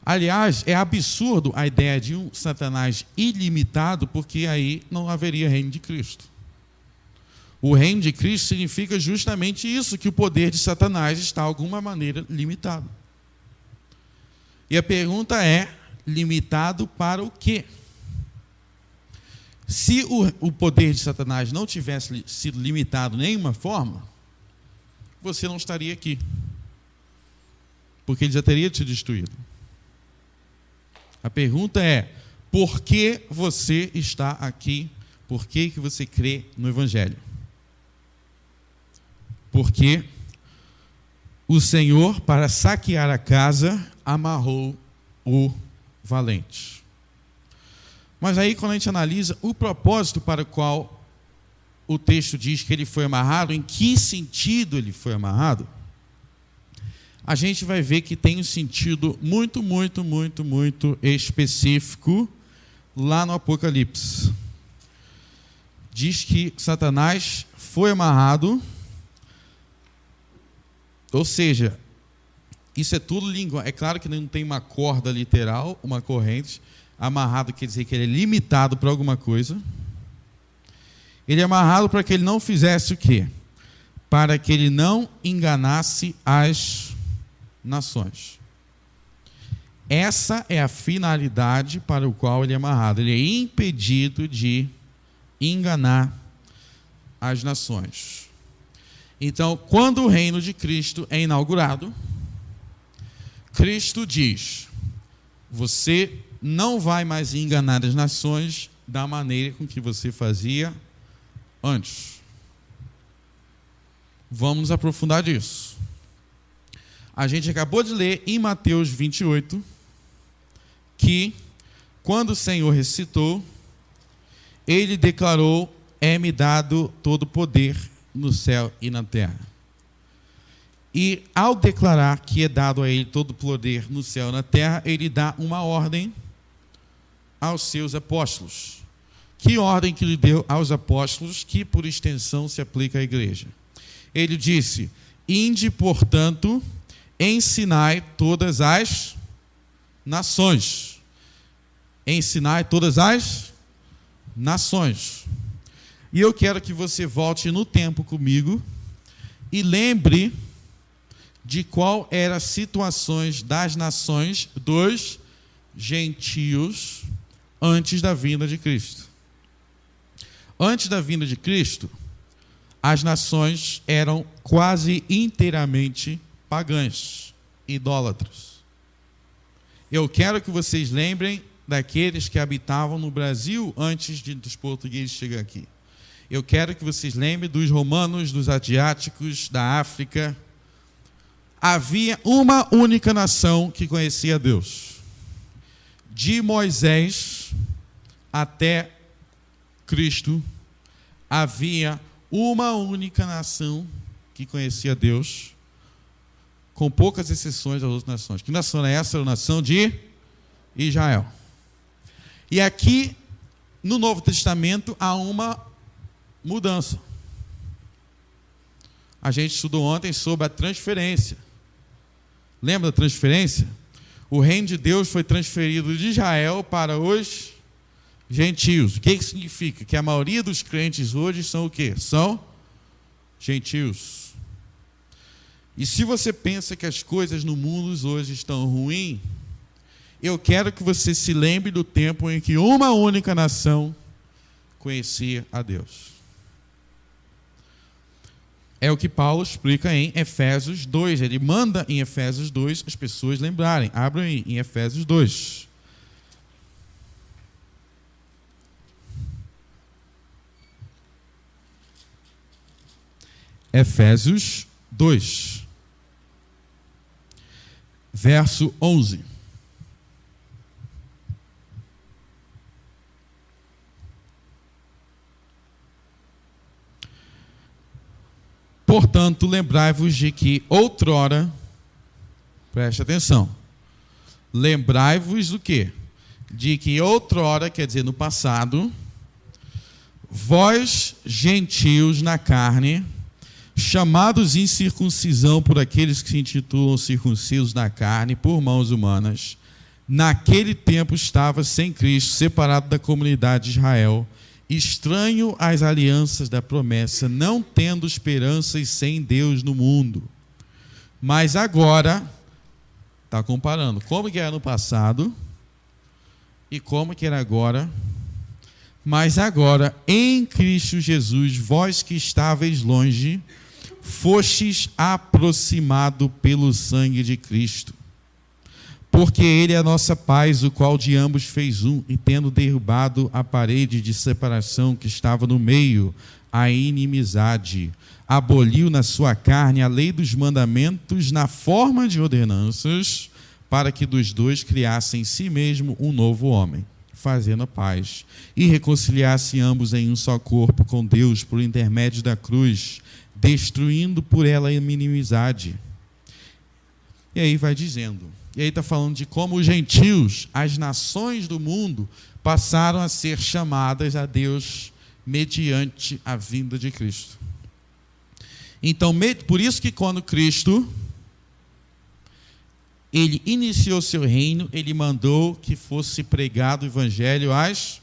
Aliás, é absurdo a ideia de um Satanás ilimitado, porque aí não haveria reino de Cristo. O reino de Cristo significa justamente isso, que o poder de Satanás está, de alguma maneira, limitado. E a pergunta é, limitado para o quê? Se o poder de Satanás não tivesse sido limitado de nenhuma forma, você não estaria aqui. Porque ele já teria te destruído. A pergunta é, por que você está aqui? Por que você crê no Evangelho? Porque o Senhor, para saquear a casa, amarrou o valente. Mas aí, quando a gente analisa o propósito para o qual o texto diz que ele foi amarrado, em que sentido ele foi amarrado, a gente vai ver que tem um sentido muito, muito, muito, muito específico lá no Apocalipse. Diz que Satanás foi amarrado, ou seja, isso é tudo língua. É claro que não tem uma corda literal, uma corrente. Amarrado quer dizer que ele é limitado para alguma coisa. Ele é amarrado para que ele não fizesse o quê? Para que ele não enganasse as nações. Essa é a finalidade para o qual ele é amarrado. Ele é impedido de enganar as nações. Então, quando o reino de Cristo é inaugurado, Cristo diz: você não vai mais enganar as nações da maneira com que você fazia antes. Vamos nos aprofundar disso. A gente acabou de ler em Mateus 28 que, quando o Senhor ressuscitou, ele declarou: é-me dado todo o poder no céu e na terra. E ao declarar que é dado a ele todo o poder no céu e na terra, ele dá uma ordem aos seus apóstolos. Que ordem que ele deu aos apóstolos, que por extensão se aplica à igreja? Ele disse: ide, portanto, ensinai todas as nações. Ensinai todas as nações. E eu quero que você volte no tempo comigo e lembre de qual eram as situações das nações dos gentios antes da vinda de Cristo. Antes da vinda de Cristo, as nações eram quase inteiramente pagãs, idólatras. Eu quero que vocês lembrem daqueles que habitavam no Brasil antes dos portugueses chegarem aqui. Eu quero que vocês lembrem dos romanos, dos asiáticos, da África. Havia uma única nação que conhecia Deus. De Moisés até Cristo, havia uma única nação que conhecia Deus, com poucas exceções das outras nações. Que nação é essa? Era a nação de Israel. E aqui, no Novo Testamento, há uma mudança. A gente estudou ontem sobre a transferência. Lembra da transferência? O reino de Deus foi transferido de Israel para os gentios. O que isso significa? Que a maioria dos crentes hoje são o quê? São gentios. E se você pensa que as coisas no mundo hoje estão ruins, eu quero que você se lembre do tempo em que uma única nação conhecia a Deus. É o que Paulo explica em Efésios 2. Ele manda em Efésios 2 as pessoas lembrarem. Abram aí, em Efésios 2. Efésios 2. Verso 11. Portanto, lembrai-vos de que outrora, preste atenção, lembrai-vos do quê? De que outrora, quer dizer, no passado, vós, gentios na carne, chamados incircuncisão por aqueles que se intitulam circuncisos na carne, por mãos humanas, naquele tempo estava sem Cristo, separado da comunidade de Israel, estranho às alianças da promessa, não tendo esperança e sem Deus no mundo. Mas agora, está comparando como que era no passado e como que era agora. Mas agora, em Cristo Jesus, vós que estáveis longe, fostes aproximado pelo sangue de Cristo. Porque ele é a nossa paz, o qual de ambos fez um, e tendo derrubado a parede de separação que estava no meio, a inimizade, aboliu na sua carne a lei dos mandamentos na forma de ordenanças, para que dos dois criasse em si mesmo um novo homem, fazendo a paz, e reconciliasse ambos em um só corpo com Deus por intermédio da cruz, destruindo por ela a inimizade. E aí vai dizendo, e aí está falando de como os gentios, as nações do mundo, passaram a ser chamadas a Deus mediante a vinda de Cristo. Então, por isso que quando Cristo ele iniciou seu reino, ele mandou que fosse pregado o evangelho às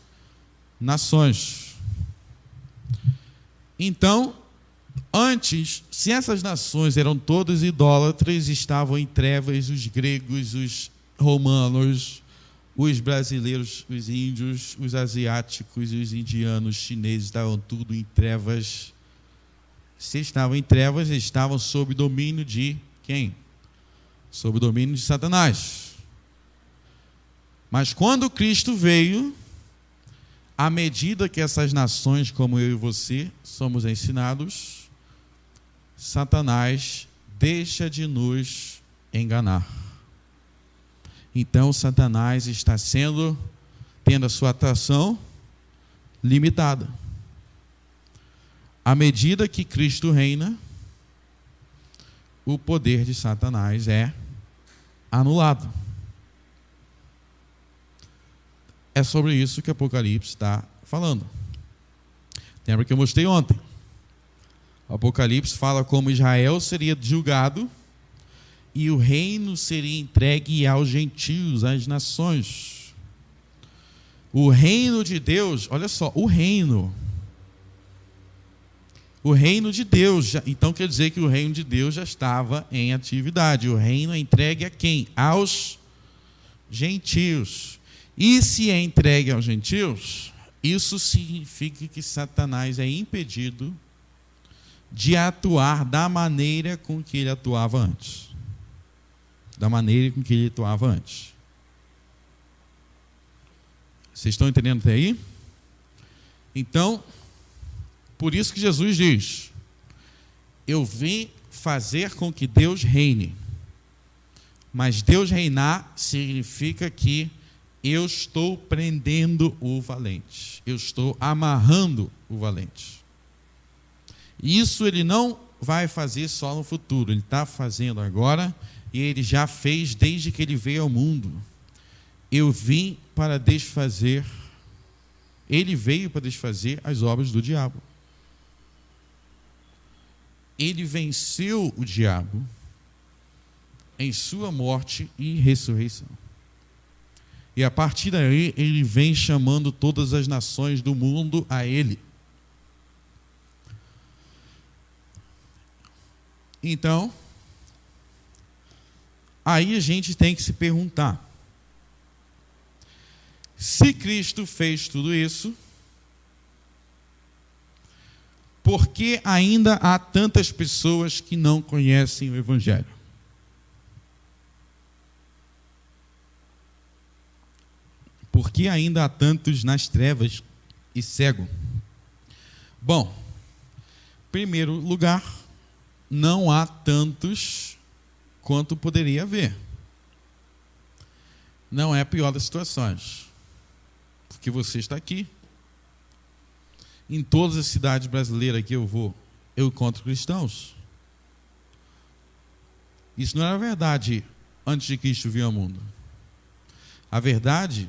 nações. Então, antes, se essas nações eram todas idólatras, estavam em trevas, os gregos, os romanos, os brasileiros, os índios, os asiáticos, os indianos, os chineses, estavam tudo em trevas. Se estavam em trevas, estavam sob domínio de quem? Sob o domínio de Satanás. Mas quando Cristo veio, à medida que essas nações, como eu e você, somos ensinados, Satanás deixa de nos enganar. Então, Satanás está tendo a sua atração limitada. À medida que Cristo reina, o poder de Satanás é anulado. É sobre isso que Apocalipse está falando. Lembra que eu mostrei ontem? O Apocalipse fala como Israel seria julgado e o reino seria entregue aos gentios, às nações. O reino de Deus, olha só, o reino de Deus, então quer dizer que o reino de Deus já estava em atividade. O reino é entregue a quem? Aos gentios. E se é entregue aos gentios, isso significa que Satanás é impedido de atuar da maneira com que ele atuava antes. Da maneira com que ele atuava antes. Vocês estão entendendo até aí? Então, por isso que Jesus diz: eu vim fazer com que Deus reine. Mas Deus reinar significa que eu estou prendendo o valente. Eu estou amarrando o valente. Isso ele não vai fazer só no futuro. Ele está fazendo agora e ele já fez desde que ele veio ao mundo. Eu vim para desfazer. Ele veio para desfazer as obras do diabo. Ele venceu o diabo em sua morte e ressurreição. E a partir daí, ele vem chamando todas as nações do mundo a ele. Então, aí a gente tem que se perguntar: se Cristo fez tudo isso, por que ainda há tantas pessoas que não conhecem o Evangelho? Por que ainda há tantos nas trevas e cego? Bom, em primeiro lugar, não há tantos quanto poderia haver. Não é a pior das situações, porque você está aqui. Em todas as cidades brasileiras que eu vou, eu encontro cristãos. Isso não era verdade antes de Cristo vir ao mundo. A verdade,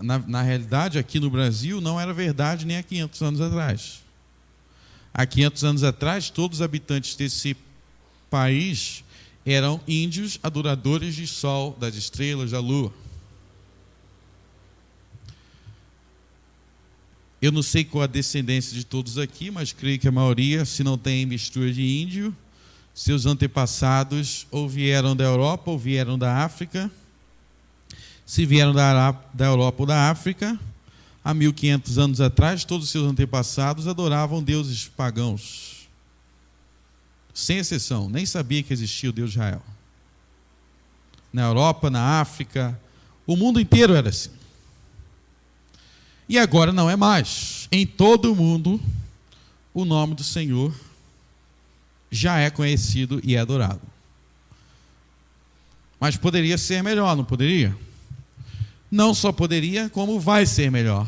na realidade, aqui no Brasil, não era verdade nem há 500 anos atrás. Há 500 anos atrás, todos os habitantes desse país eram índios adoradores de sol, das estrelas, da lua. Eu não sei qual a descendência de todos aqui, mas creio que a maioria, se não tem mistura de índio, seus antepassados ou vieram da Europa ou vieram da África. Se vieram da Europa ou da África, há 1500 anos atrás, todos os seus antepassados adoravam deuses pagãos. Sem exceção, nem sabia que existia o Deus de Israel. Na Europa, na África, o mundo inteiro era assim. E agora não é mais. Em todo o mundo, o nome do Senhor já é conhecido e é adorado. Mas poderia ser melhor, não poderia? Não só poderia, como vai ser melhor.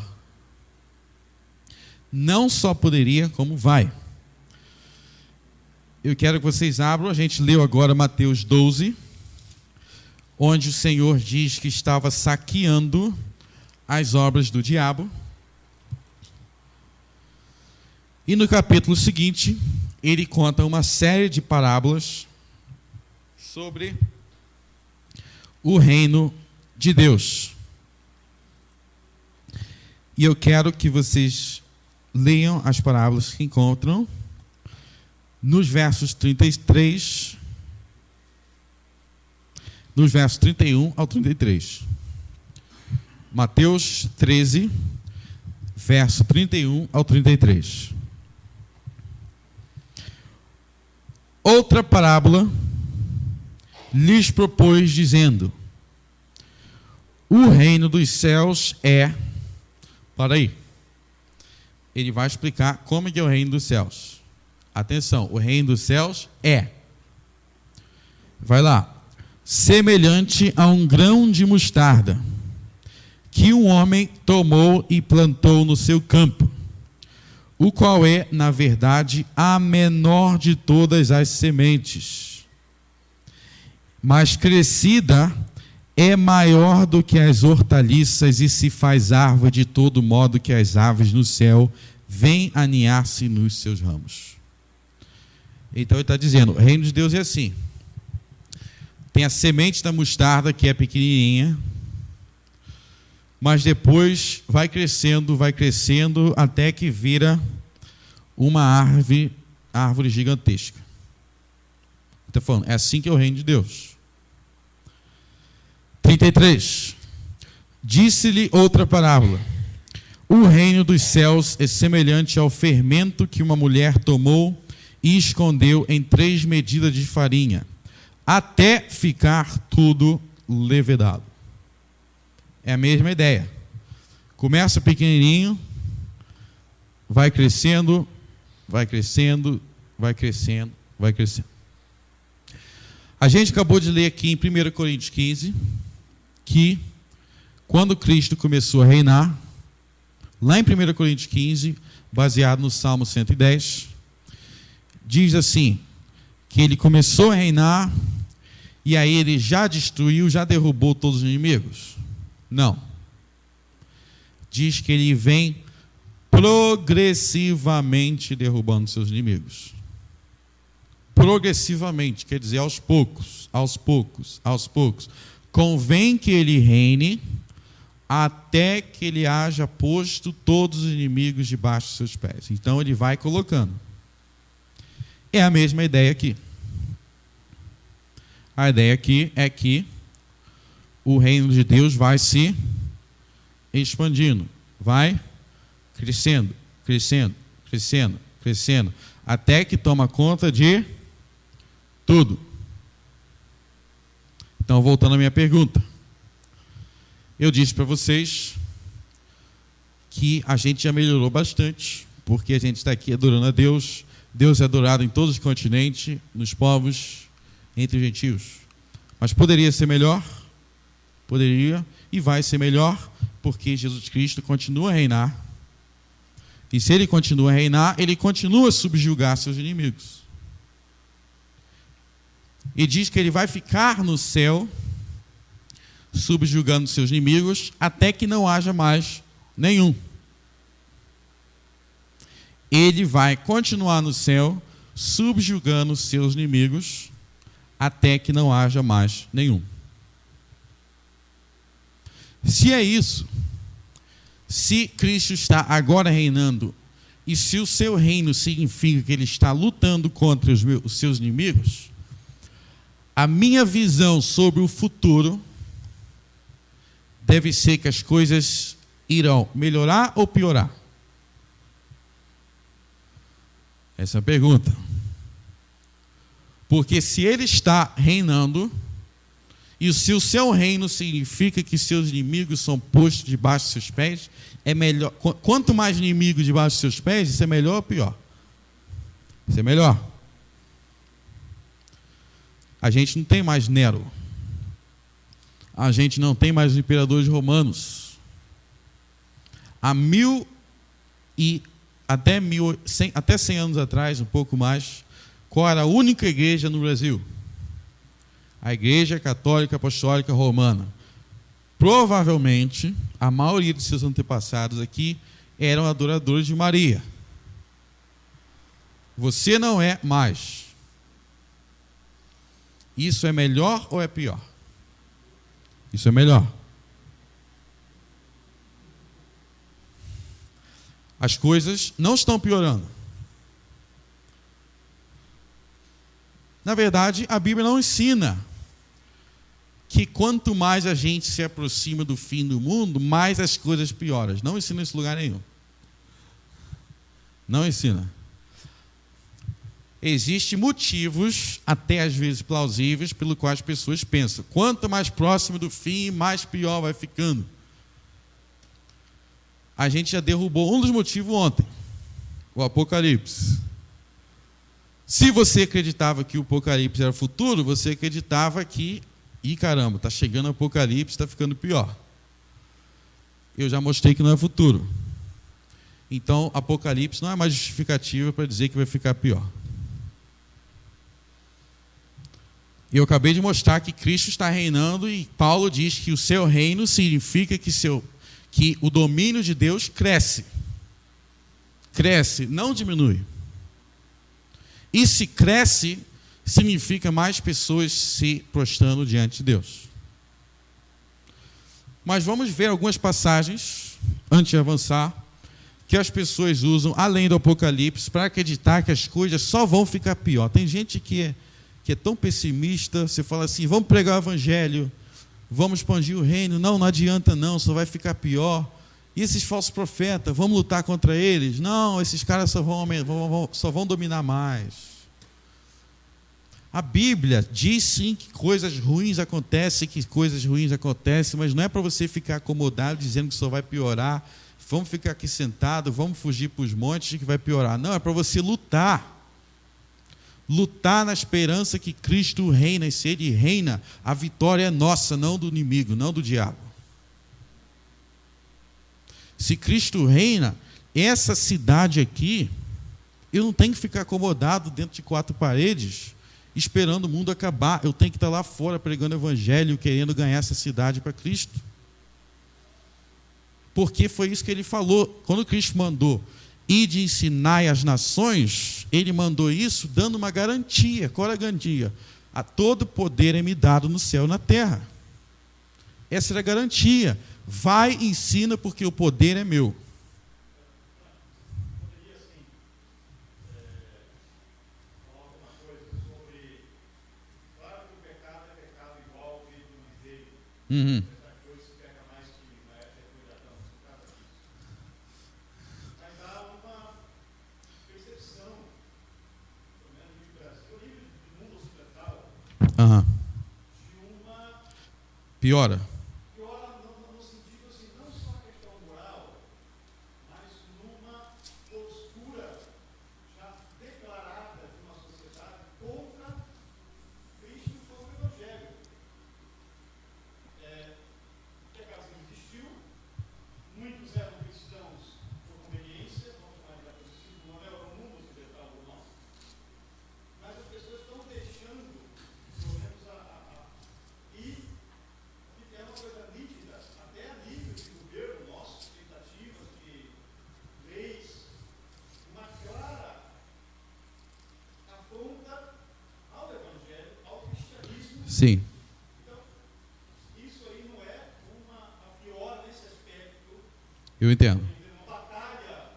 Não só poderia, como vai. Eu quero que vocês abram, a gente leu agora Mateus 12, onde o Senhor diz que estava saqueando as obras do diabo. E no capítulo seguinte, ele conta uma série de parábolas sobre o reino de Deus. E eu quero que vocês leiam as parábolas que encontram nos versos 33, nos versos 31 ao 33. Mateus 13, verso 31 ao 33. Outra parábola lhes propôs, dizendo: o reino dos céus é... Para aí. Ele vai explicar como é o reino dos céus. Atenção, o reino dos céus é... Vai lá. Semelhante a um grão de mostarda, que um homem tomou e plantou no seu campo, o qual é, na verdade, a menor de todas as sementes, mas crescida é maior do que as hortaliças e se faz árvore de todo modo que as aves no céu vêm aninhar-se nos seus ramos. Então ele está dizendo, o reino de Deus é assim. Tem a semente da mostarda, que é pequenininha, mas depois vai crescendo, até que vira uma árvore gigantesca. Está falando, é assim que é o reino de Deus. 33. Disse-lhe outra parábola: o reino dos céus é semelhante ao fermento que uma mulher tomou e escondeu em 3 medidas de farinha, até ficar tudo levedado. É a mesma ideia. Começa pequenininho, vai crescendo, vai crescendo, vai crescendo, vai crescendo. A gente acabou de ler aqui em 1 Coríntios 15, que quando Cristo começou a reinar, lá em 1 Coríntios 15, baseado no Salmo 110, diz assim, que ele começou a reinar, e aí ele já destruiu, já derrubou todos os inimigos. Não. Diz que ele vem progressivamente derrubando seus inimigos. Progressivamente, quer dizer, aos poucos, aos poucos, aos poucos. Convém que ele reine até que ele haja posto todos os inimigos debaixo de seus pés. Então ele vai colocando. É a mesma ideia aqui. A ideia aqui é que o reino de Deus vai se expandindo, vai crescendo, crescendo, crescendo, crescendo, até que toma conta de tudo. Então, voltando à minha pergunta. Eu disse para vocês que a gente já melhorou bastante, porque a gente está aqui adorando a Deus. Deus é adorado em todos os continentes, nos povos, entre os gentios. Mas poderia ser melhor? Poderia e vai ser melhor, porque Jesus Cristo continua a reinar. E se ele continua a reinar, ele continua a subjugar seus inimigos. E diz que ele vai ficar no céu subjugando seus inimigos, até que não haja mais nenhum. Ele vai continuar no céu, subjugando seus inimigos, até que não haja mais nenhum. Se é isso, se Cristo está agora reinando, e se o seu reino significa que ele está lutando contra os seus inimigos, a minha visão sobre o futuro deve ser que as coisas irão melhorar ou piorar? Essa é a pergunta. Porque se ele está reinando, e se o seu reino significa que seus inimigos são postos debaixo dos seus pés, é melhor. Quanto mais inimigos debaixo dos seus pés, isso é melhor ou pior? Isso é melhor. A gente não tem mais Nero. A gente não tem mais imperadores romanos. Até 100 anos atrás, um pouco mais, qual era a única igreja no Brasil? A Igreja Católica Apostólica Romana. Provavelmente, a maioria de seus antepassados aqui eram adoradores de Maria. Você não é mais. Isso é melhor ou é pior? Isso é melhor. As coisas não estão piorando. Na verdade, a Bíblia não ensina que quanto mais a gente se aproxima do fim do mundo, mais as coisas pioram. Não ensina isso em lugar nenhum. Não ensina. Existem motivos, até às vezes plausíveis, pelo qual as pessoas pensam. Quanto mais próximo do fim, mais pior vai ficando. A gente já derrubou um dos motivos ontem. O Apocalipse. Se você acreditava que o Apocalipse era futuro, você acreditava que caramba, está chegando o Apocalipse, está ficando pior. Eu já mostrei que não é futuro. Então, Apocalipse não é mais justificativa para dizer que vai ficar pior. Eu acabei de mostrar que Cristo está reinando e Paulo diz que o seu reino significa que o domínio de Deus cresce. Cresce, não diminui. E se cresce, significa mais pessoas se prostrando diante de Deus. Mas vamos ver algumas passagens, antes de avançar, que as pessoas usam, além do Apocalipse, para acreditar que as coisas só vão ficar pior. Tem gente que é tão pessimista, você fala assim, vamos pregar o evangelho, vamos expandir o reino, não adianta não, só vai ficar pior. E esses falsos profetas, vamos lutar contra eles? Não, esses caras só vão dominar mais. A Bíblia diz sim que coisas ruins acontecem, mas não é para você ficar acomodado dizendo que só vai piorar, vamos ficar aqui sentado, vamos fugir para os montes que vai piorar. Não, é para você lutar. Lutar na esperança que Cristo reina, e se Ele reina, a vitória é nossa, não do inimigo, não do diabo. Se Cristo reina, essa cidade aqui, eu não tenho que ficar acomodado dentro de 4 paredes, esperando o mundo acabar. Eu tenho que estar lá fora pregando o evangelho, querendo ganhar essa cidade para Cristo. Porque foi isso que ele falou. Quando Cristo mandou ide ensinai as nações, ele mandou isso dando uma garantia. Qual era a garantia? A todo poder é me dado no céu e na terra. Essa era a garantia. Vai e ensina porque o poder é meu. Uhum. Mas há uma percepção, pelo menos no Brasil, livre do mundo ocidental, Uhum. de uma Piora. piora no sentido assim, não só a questão moral, mas numa postura já declarada de uma sociedade contra Cristo e contra o Evangelho. O pecado sempre existiu, muitos eram cristãos por conveniência, vamos chamar de catolicismo, não era o mundo ocidental do nosso, mas as pessoas estão deixando, pelo menos, ir ficando Sim. Então, isso aí não é a pior nesse aspecto. Eu entendo. Uma batalha,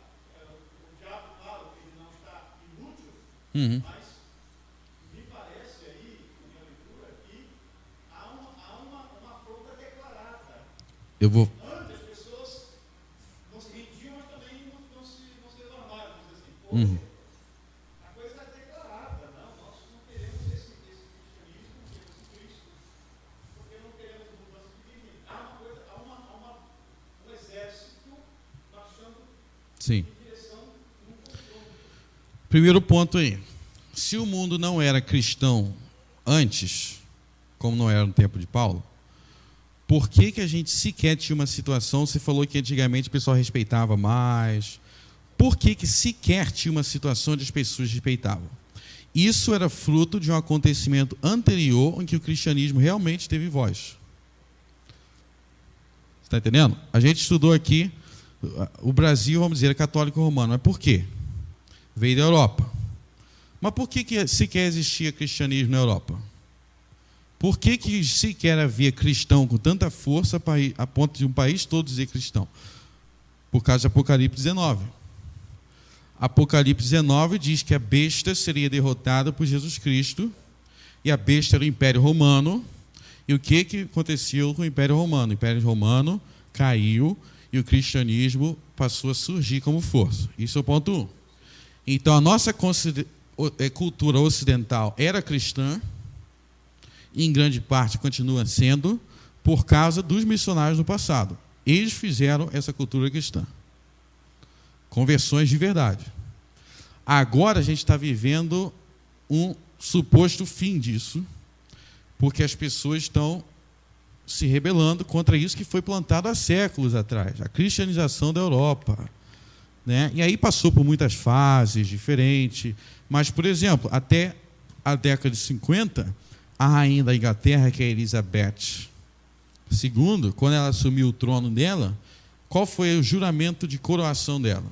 o diabo fala que ele não está inútil, Uhum. mas me parece aí, na minha leitura aqui, há uma afronta declarada. Eu vou. Antes as pessoas não se rendiam, mas também não se levantaram, vamos dizer assim. Uhum. A coisa é declarada, não, nós não queremos esse cristianismo, não queremos Cristo, porque não queremos mudança de vida. Há um exército marchando Sim. em direção num confronto. Primeiro ponto aí. Se o mundo não era cristão antes, como não era no tempo de Paulo, por que a gente sequer tinha uma situação? Você falou que antigamente o pessoal respeitava mais. Por que sequer tinha uma situação onde as pessoas respeitavam? Isso era fruto de um acontecimento anterior em que o cristianismo realmente teve voz. Você está entendendo? A gente estudou aqui, o Brasil, vamos dizer, é católico romano. Mas por quê? Veio da Europa. Mas por que sequer existia cristianismo na Europa? Por que sequer havia cristão com tanta força a ponto de um país todo dizer cristão? Por causa de Apocalipse 19. Apocalipse 19 diz que a besta seria derrotada por Jesus Cristo, e a besta era o Império Romano. E o que aconteceu com o Império Romano? O Império Romano caiu e o cristianismo passou a surgir como força. Isso é o ponto 1. Então, a nossa cultura ocidental era cristã, e em grande parte continua sendo, por causa dos missionários do passado. Eles fizeram essa cultura cristã. Conversões de verdade. Agora a gente está vivendo um suposto fim disso, porque as pessoas estão se rebelando contra isso que foi plantado há séculos atrás, a cristianização da Europa, né? E aí passou por muitas fases diferentes, mas, por exemplo, até a década de 50, a rainha da Inglaterra, que é Elizabeth II, quando ela assumiu o trono dela, qual foi o juramento de coroação dela?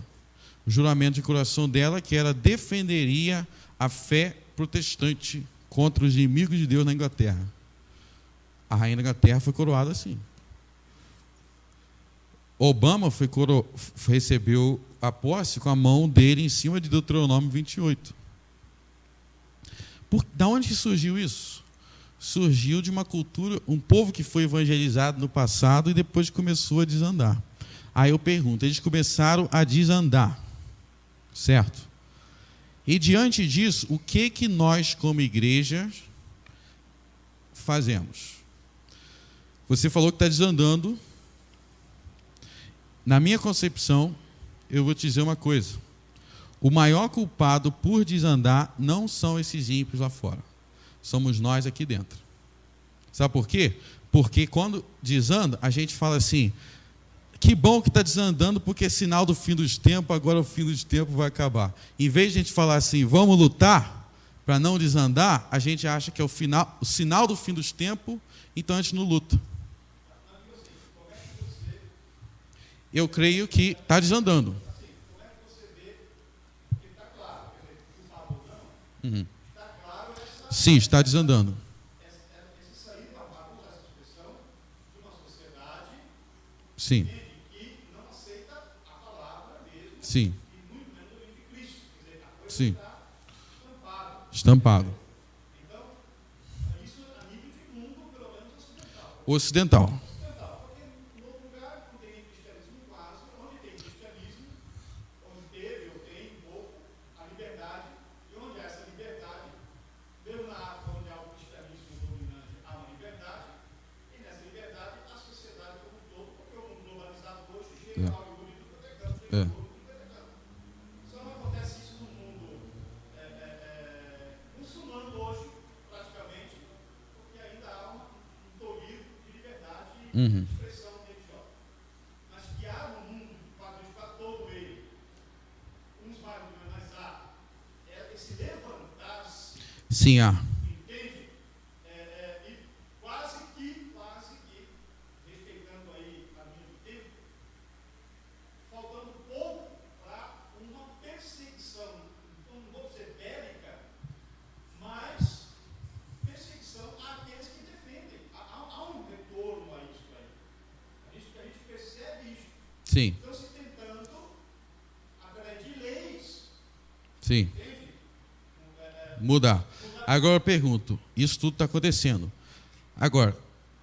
O juramento de coroação dela que ela defenderia a fé protestante contra os inimigos de Deus na Inglaterra. A rainha da Inglaterra foi coroada assim. Obama recebeu a posse com a mão dele em cima de Deuteronômio 28. Da onde que surgiu isso? Surgiu de uma cultura, um povo que foi evangelizado no passado e depois começou a desandar. Aí eu pergunto, eles começaram a desandar, certo? E diante disso, o que nós como igreja fazemos? Você falou que está desandando. Na minha concepção, eu vou te dizer uma coisa. O maior culpado por desandar não são esses ímpios lá fora. Somos nós aqui dentro. Sabe por quê? Porque quando desanda, a gente fala assim, que bom que está desandando, porque é sinal do fim dos tempos, agora o fim dos tempos vai acabar. Em vez de a gente falar assim, vamos lutar para não desandar, a gente acha que é o sinal do fim dos tempos, então a gente não luta. Eu creio que está desandando. Uhum. Sim, está desandando. Sim. Sim. Sim. Estampado. Ocidental. É. Só não acontece isso no mundo muçulmano hoje, praticamente, porque ainda há um tolhido de liberdade e de expressão religiosa. Mas que há no mundo, para todo ele, uns mais, mas há, esse levantar-se. Sim, há. Entende? E quase que, respeitando aí a linha do tempo, faltando pouco para uma perseguição, não vou dizer bélica, mas perseguição àqueles que Sim. Então, se tentando, através de leis, Sim. Mudar. Agora eu pergunto, isso tudo está acontecendo. Agora,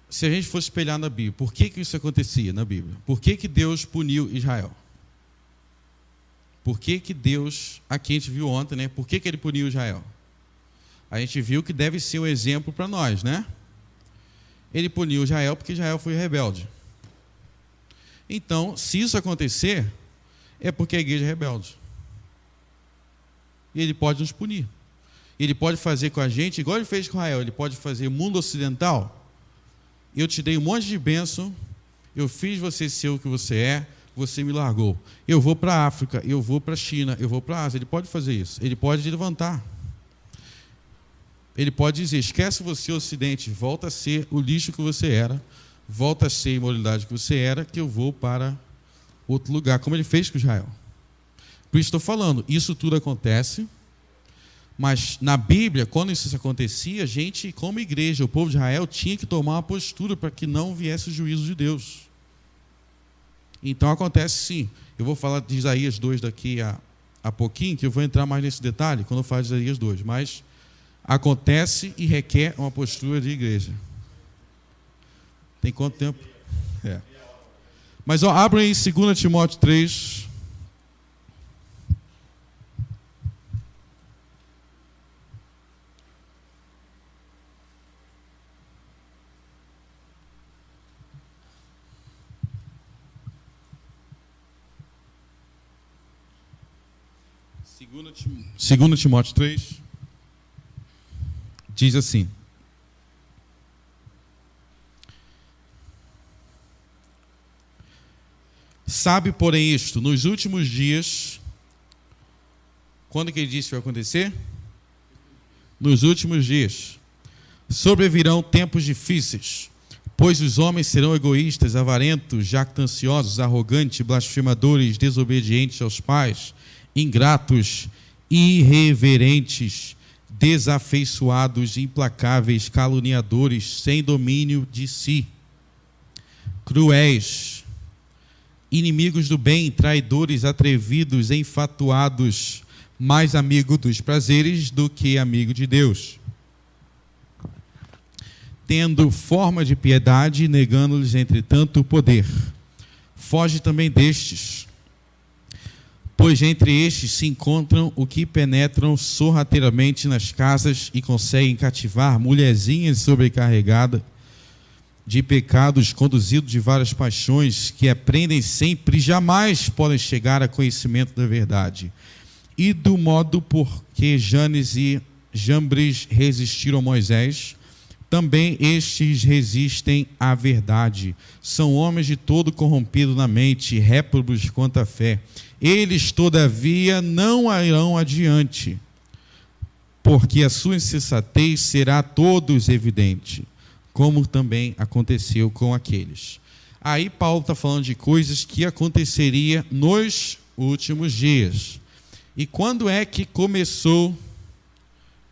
se a gente fosse espelhar na Bíblia, por que isso acontecia na Bíblia? Por que Deus puniu Israel? Por que Deus, aqui a gente viu ontem, né? Por que ele puniu Israel? A gente viu que deve ser um exemplo para nós, né? Ele puniu Israel porque Israel foi rebelde. Então, se isso acontecer, é porque a igreja é rebelde. E ele pode nos punir. Ele pode fazer com a gente, igual ele fez com Israel, ele pode fazer mundo ocidental. Eu te dei um monte de bênção, eu fiz você ser o que você é, você me largou. Eu vou para a África, eu vou para a China, eu vou para a Ásia. Ele pode fazer isso, ele pode levantar. Ele pode dizer, esquece você, Ocidente, volta a ser o lixo que você era, volta a ser a imoralidade que você era, que eu vou para outro lugar, como ele fez com Israel. Por isso estou falando, isso tudo acontece, mas na Bíblia, quando isso acontecia, a gente, como igreja, o povo de Israel, tinha que tomar uma postura para que não viesse o juízo de Deus. Então acontece sim. Eu vou falar de Isaías 2 daqui a pouquinho, que eu vou entrar mais nesse detalhe quando eu falar de Isaías 2, mas acontece e requer uma postura de igreja. Tem quanto tempo? É. Mas abra aí 2 Timóteo 3. Segundo Timóteo 3 diz assim: sabe, porém, isto, nos últimos dias, quando que ele disse que vai acontecer? Nos últimos dias, sobrevirão tempos difíceis, pois os homens serão egoístas, avarentos, jactanciosos, arrogantes, blasfemadores, desobedientes aos pais, ingratos, irreverentes, desafeiçoados, implacáveis, caluniadores, sem domínio de si, cruéis, inimigos do bem, traidores, atrevidos, enfatuados, mais amigo dos prazeres do que amigo de Deus, tendo forma de piedade, negando-lhes, entretanto, o poder. Foge também destes, pois entre estes se encontram o que penetram sorrateiramente nas casas e conseguem cativar mulherzinhas sobrecarregadas de pecados, conduzidos de várias paixões, que aprendem sempre e jamais podem chegar a conhecimento da verdade. E do modo por que Janes e Jambres resistiram a Moisés, também estes resistem à verdade. São homens de todo corrompido na mente, réprobos quanto à fé. Eles, todavia, não irão adiante, porque a sua insensatez será a todos evidente, como também aconteceu com aqueles. Aí Paulo está falando de coisas que aconteceria nos últimos dias. E quando é que começou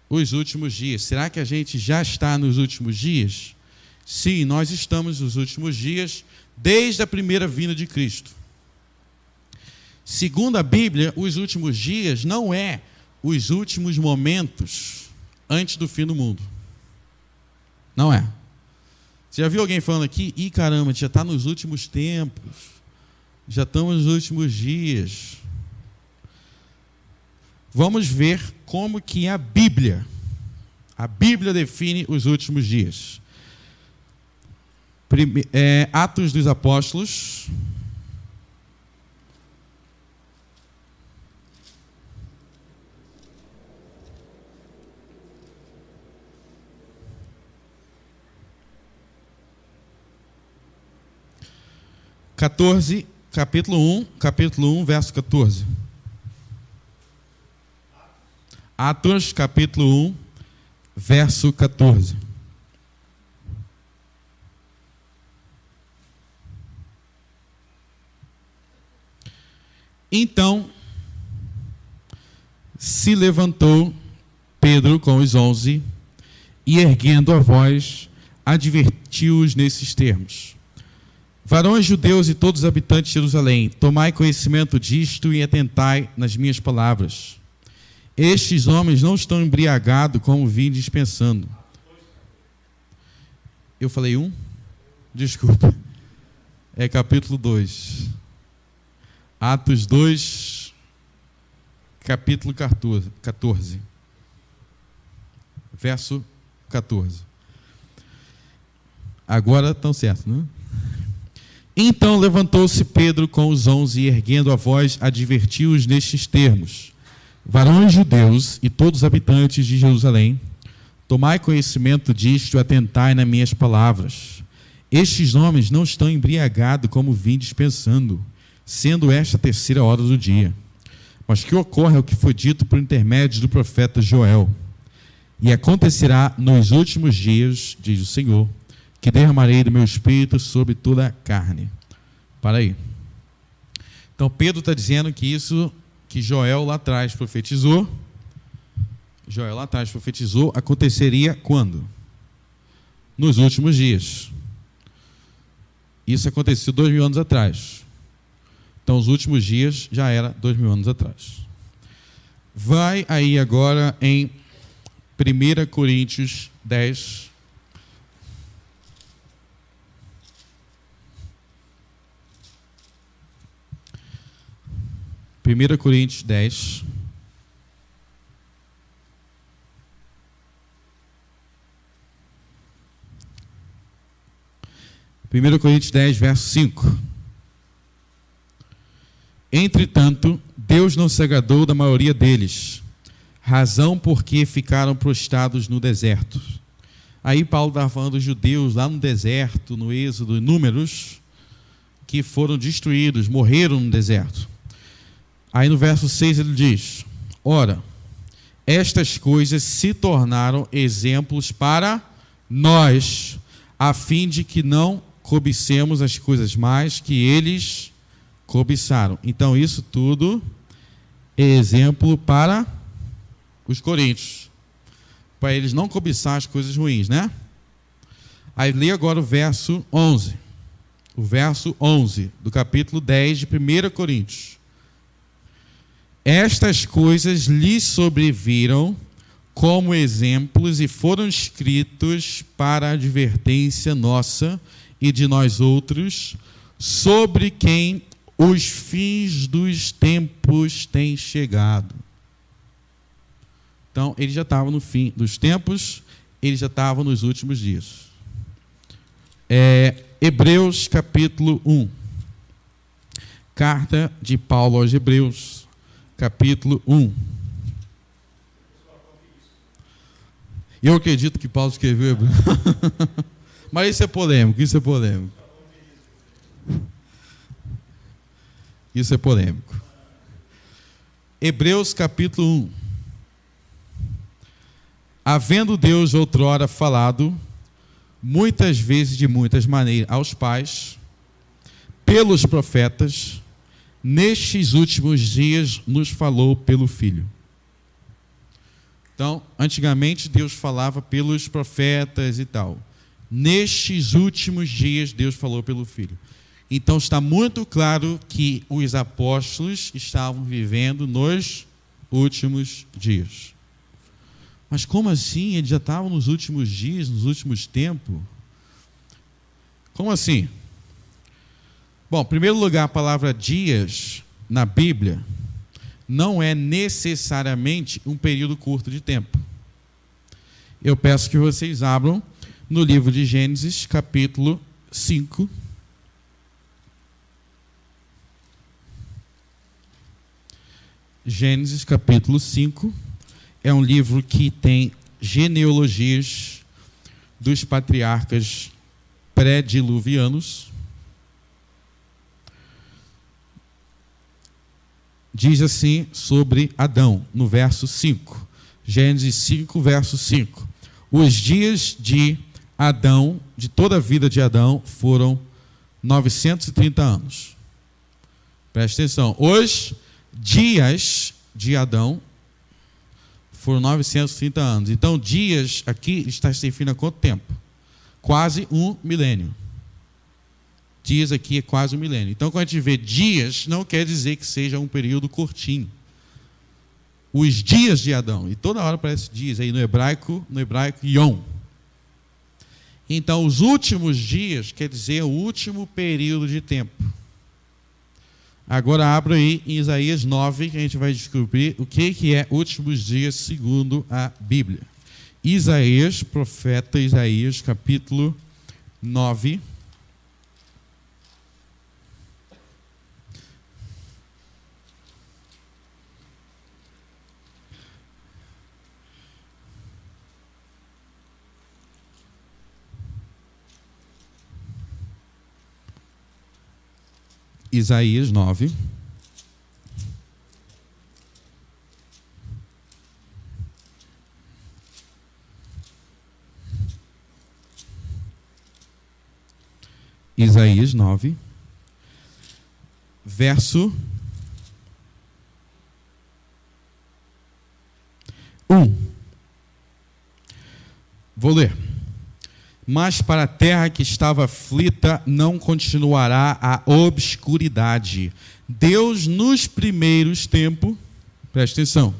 os últimos dias? Será que a gente já está nos últimos dias? Sim, nós estamos nos últimos dias, desde a primeira vinda de Cristo. Segundo a Bíblia, os últimos dias não é os últimos momentos antes do fim do mundo. Não é. Você já viu alguém falando aqui, caramba, já está nos últimos tempos, já estamos nos últimos dias. Vamos ver como que a Bíblia define os últimos dias. Atos dos Apóstolos, capítulo 1, verso 14. Atos, capítulo 1, verso 14. Então, se levantou Pedro com os 11 e, erguendo a voz, advertiu-os nesses termos: Varões judeus e todos os habitantes de Jerusalém, tomai conhecimento disto e atentai nas minhas palavras. Estes homens não estão embriagados como vindes pensando. Eu falei 1? Desculpa. É capítulo 2. Atos 2, capítulo 14. Verso 14. Agora estão certos, não é? Então levantou-se Pedro com os 11 e, erguendo a voz, advertiu-os nestes termos: varões judeus e todos os habitantes de Jerusalém, tomai conhecimento disto e atentai nas minhas palavras. Estes homens não estão embriagados como vindes pensando, sendo esta a 3ª hora do dia. Mas que ocorre é o que foi dito por intermédio do profeta Joel. E acontecerá nos últimos dias, diz o Senhor, que derramarei do meu espírito sobre toda a carne. Para aí. Então Pedro está dizendo que isso que Joel lá atrás profetizou, aconteceria quando? Nos últimos dias. Isso aconteceu 2000 anos atrás. Então os últimos dias já era 2000 anos atrás. Vai aí agora em 1 Coríntios 10. 1 Coríntios 10. Primeiro Coríntios 10, verso 5. Entretanto, Deus não se agradou da maioria deles, razão porque ficaram prostrados no deserto. Aí Paulo estava falando dos judeus lá no deserto, no Êxodo, Números, que foram destruídos, morreram no deserto. Aí no verso 6 ele diz: ora, estas coisas se tornaram exemplos para nós, a fim de que não cobicemos as coisas mais que eles cobiçaram. Então isso tudo é exemplo para os coríntios, para eles não cobiçar as coisas ruins, né? Aí lê agora o verso 11. O verso 11 do capítulo 10 de 1 Coríntios. Estas coisas lhes sobreviram como exemplos e foram escritos para a advertência nossa e de nós outros, sobre quem os fins dos tempos têm chegado. Então, ele já estava no fim dos tempos, ele já estava nos últimos dias. Hebreus capítulo 1. Carta de Paulo aos Hebreus, capítulo 1. Eu acredito que Paulo escreveu Hebreus. Mas isso é polêmico, isso é polêmico. Isso é polêmico. Hebreus capítulo 1. Havendo Deus outrora falado, muitas vezes de muitas maneiras, aos pais, pelos profetas, nestes últimos dias nos falou pelo Filho. Então, antigamente Deus falava pelos profetas e tal. Nestes últimos dias Deus falou pelo Filho. Então está muito claro que os apóstolos estavam vivendo nos últimos dias. Mas como assim? Eles já estavam nos últimos dias, nos últimos tempos? Como assim? Bom, em primeiro lugar, a palavra dias na Bíblia não é necessariamente um período curto de tempo. Eu peço que vocês abram no livro de Gênesis, capítulo 5. Gênesis, capítulo 5, é um livro que tem genealogias dos patriarcas pré-diluvianos. Diz assim sobre Adão, no verso 5. Gênesis 5, verso 5. Os dias de Adão, de toda a vida de Adão, foram 930 anos. Presta atenção. Os dias de Adão foram 930 anos. Então, dias aqui está se referindo a quanto tempo? Quase um milênio. Dias aqui é quase um milênio. Então, quando a gente vê dias, não quer dizer que seja um período curtinho. Os dias de Adão, e toda hora aparece dias aí no hebraico yom. Então, os últimos dias quer dizer o último período de tempo. Agora abra aí em Isaías 9, que a gente vai descobrir o que é últimos dias segundo a Bíblia. Isaías, profeta Isaías, capítulo 9. Isaías 9. Isaías 9, verso 1. Vou ler. Mas para a terra que estava aflita não continuará a obscuridade. Deus nos primeiros tempos, presta atenção,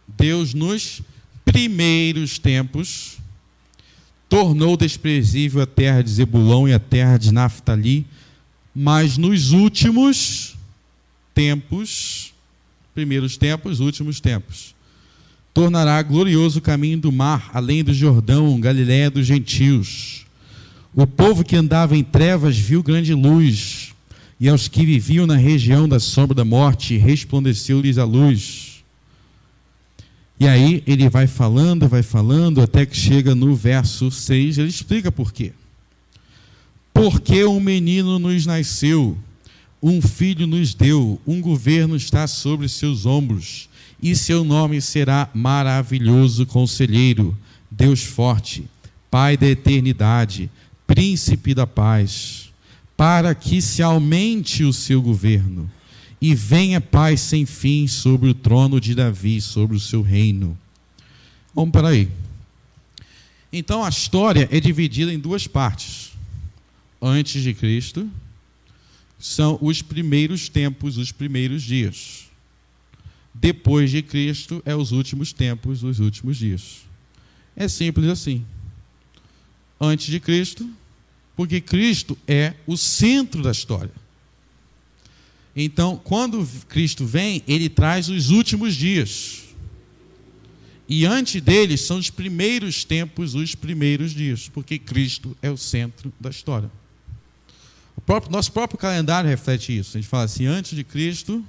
Deus nos primeiros tempos tornou desprezível a terra de Zebulão e a terra de Naftali, mas nos últimos tempos, primeiros tempos, últimos tempos, tornará glorioso o caminho do mar, além do Jordão, Galiléia dos gentios. O povo que andava em trevas viu grande luz, e aos que viviam na região da sombra da morte, resplandeceu-lhes a luz. E aí ele vai falando, até que chega no verso 6, ele explica por quê. Porque um menino nos nasceu, um filho nos deu, um governo está sobre seus ombros, e seu nome será Maravilhoso Conselheiro, Deus Forte, Pai da Eternidade, Príncipe da Paz, para que se aumente o seu governo e venha paz sem fim sobre o trono de Davi, sobre o seu reino. Vamos para aí. Então a história é dividida em duas partes. Antes de Cristo, são os primeiros tempos, os primeiros dias. Depois de Cristo, é os últimos tempos, os últimos dias. É simples assim. Antes de Cristo, porque Cristo é o centro da história. Então, quando Cristo vem, ele traz os últimos dias. E antes deles são os primeiros tempos, os primeiros dias, porque Cristo é o centro da história. Nosso próprio calendário reflete isso. A gente fala assim, antes de Cristo,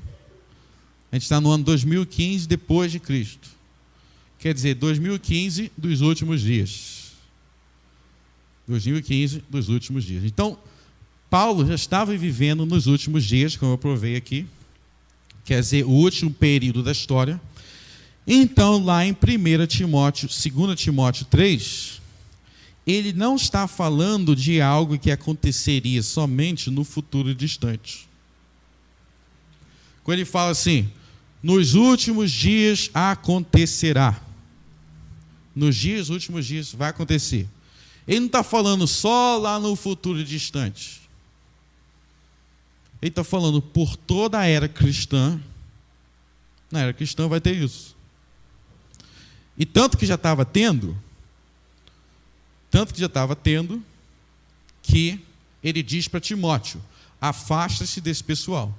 a gente está no ano 2015, depois de Cristo. Quer dizer, 2015 dos últimos dias. 2015 dos últimos dias. Então, Paulo já estava vivendo nos últimos dias, como eu provei aqui, quer dizer, o último período da história. Então, lá em 1 Timóteo, 2 Timóteo 3, ele não está falando de algo que aconteceria somente no futuro distante. Quando ele fala assim, nos últimos dias acontecerá. Nos últimos dias vai acontecer. Ele não está falando só lá no futuro distante. Ele está falando por toda a era cristã. Na era cristã vai ter isso. E tanto que já estava tendo, que ele diz para Timóteo, afasta-se desse pessoal.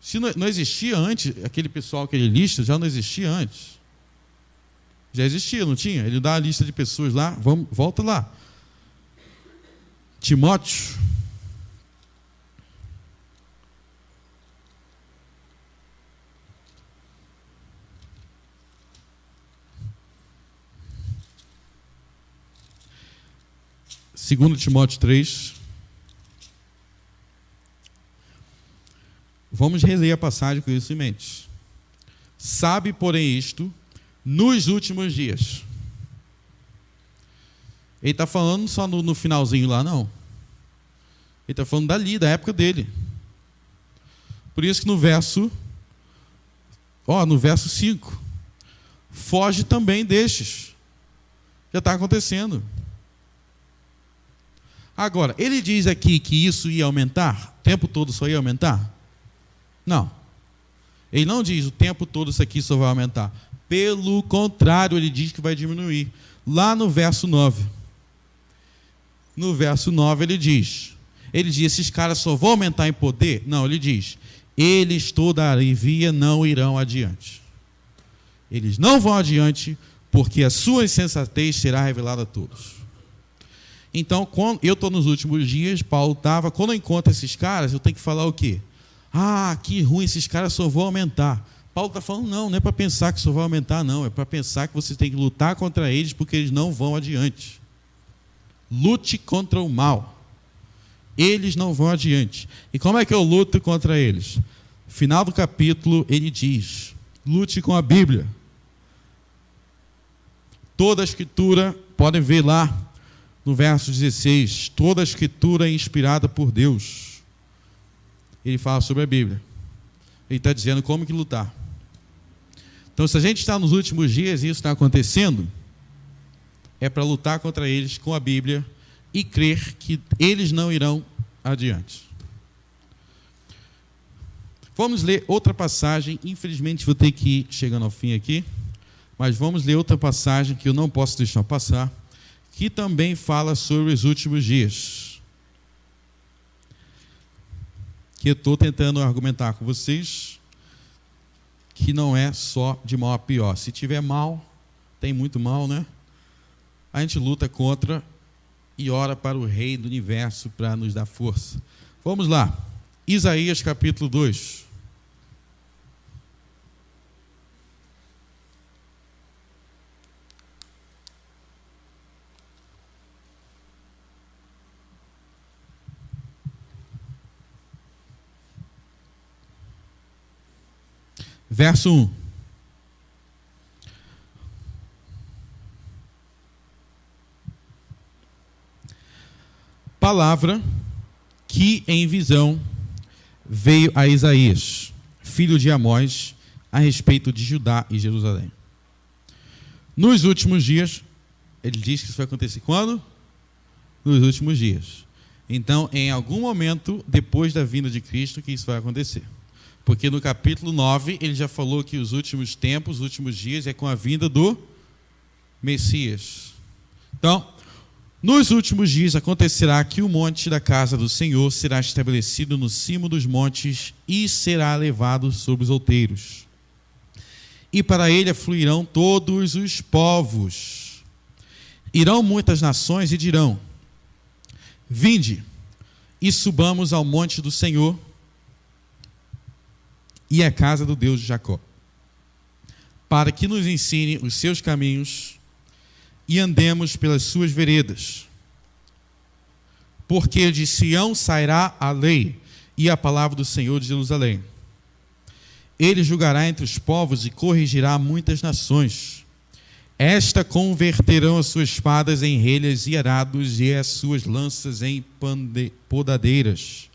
Se não existia antes, aquele pessoal que ele lista, já não existia antes. Já existia, não tinha? Ele dá a lista de pessoas lá, volta lá. Timóteo. Segundo Timóteo 3. Vamos reler a passagem com isso em mente. Sabe, porém, isto, nos últimos dias. Ele está falando só no finalzinho lá, não. Ele está falando dali, da época dele. Por isso que no verso 5, foge também destes. Já está acontecendo. Agora, ele diz aqui que isso ia aumentar? O tempo todo só ia aumentar? Não. Ele não diz o tempo todo isso aqui só vai aumentar. Pelo contrário, ele diz que vai diminuir. Lá no verso 9. No verso 9 ele diz, esses caras só vão aumentar em poder? Não, ele diz, eles todavia não irão adiante. Eles não vão adiante, porque a sua insensatez será revelada a todos. Então, quando eu estou nos últimos dias, Paulo estava, quando eu encontro esses caras, eu tenho que falar o quê? Ah, que ruim, esses caras só vão aumentar. Paulo está falando, não é para pensar que só vai aumentar, não. É para pensar que você tem que lutar contra eles, porque eles não vão adiante. Lute contra o mal. Eles não vão adiante. E como é que eu luto contra eles? Final do capítulo, ele diz, lute com a Bíblia. Toda a Escritura, podem ver lá no verso 16, toda a Escritura é inspirada por Deus. Ele fala sobre a Bíblia. Ele está dizendo como que lutar. Então, se a gente está nos últimos dias e isso está acontecendo, é para lutar contra eles com a Bíblia e crer que eles não irão adiante. Vamos ler outra passagem. Infelizmente, vou ter que ir chegando ao fim aqui. Mas vamos ler outra passagem que eu não posso deixar passar, que também fala sobre os últimos dias. Que eu estou tentando argumentar com vocês que não é só de mal a pior. Se tiver mal, tem muito mal, né? A gente luta contra e ora para o Rei do Universo para nos dar força. Vamos lá. Isaías capítulo 2. Verso 1. Palavra que em visão veio a Isaías, filho de Amós, a respeito de Judá e Jerusalém. Nos últimos dias, ele diz que isso vai acontecer quando? Nos últimos dias. Então, em algum momento, depois da vinda de Cristo, que isso vai acontecer. Porque no capítulo 9, ele já falou que os últimos tempos, os últimos dias, é com a vinda do Messias. Então, nos últimos dias acontecerá que o monte da casa do Senhor será estabelecido no cimo dos montes e será levado sobre os outeiros. E para ele afluirão todos os povos. Irão muitas nações e dirão, vinde e subamos ao monte do Senhor e à casa do Deus de Jacó, para que nos ensine os seus caminhos e andemos pelas suas veredas. Porque de Sião sairá a lei e a palavra do Senhor de Jerusalém. Ele julgará entre os povos e corrigirá muitas nações. Esta converterão as suas espadas em relhas e arados e as suas lanças em podadeiras.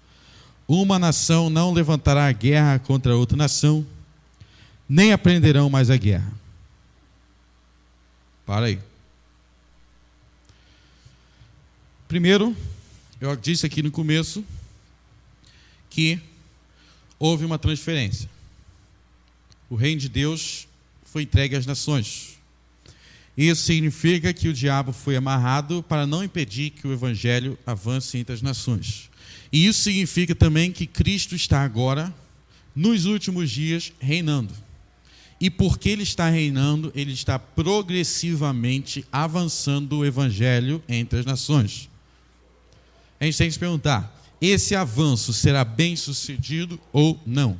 Uma nação não levantará guerra contra outra nação, nem aprenderão mais a guerra. Para aí. Primeiro, eu disse aqui no começo que houve uma transferência. O reino de Deus foi entregue às nações. Isso significa que o diabo foi amarrado para não impedir que o evangelho avance entre as nações. E isso significa também que Cristo está agora, nos últimos dias, reinando. E porque ele está reinando, ele está progressivamente avançando o evangelho entre as nações. A gente tem que se perguntar, esse avanço será bem sucedido ou não?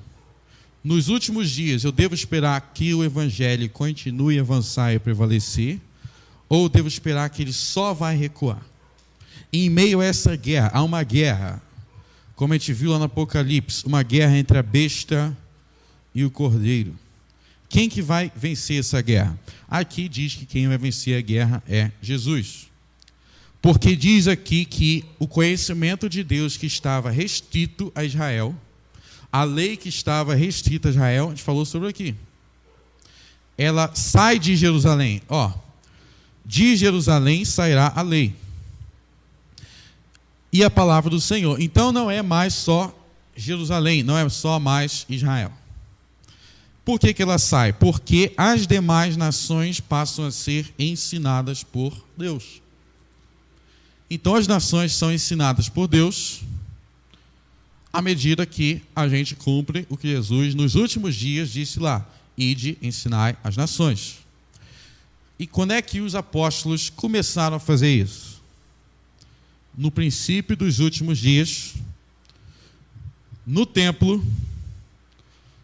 Nos últimos dias, eu devo esperar que o evangelho continue a avançar e prevalecer, ou devo esperar que ele só vai recuar? Em meio a essa guerra, há uma guerra, como a gente viu lá no Apocalipse, uma guerra entre a besta e o cordeiro. Quem que vai vencer essa guerra? Aqui diz que quem vai vencer a guerra é Jesus. Porque diz aqui que o conhecimento de Deus que estava restrito a Israel, a lei que estava restrita a Israel, a gente falou sobre aqui, ela sai de Jerusalém. De Jerusalém sairá a lei. e a palavra do Senhor. Então não é mais só Jerusalém, não é só mais Israel. Por que ela sai? Porque as demais nações passam a ser ensinadas por Deus. Então as nações são ensinadas por Deus à medida que a gente cumpre o que Jesus nos últimos dias disse lá: ide, ensinai as nações. E quando é que os apóstolos começaram a fazer isso? No princípio dos últimos dias, no templo,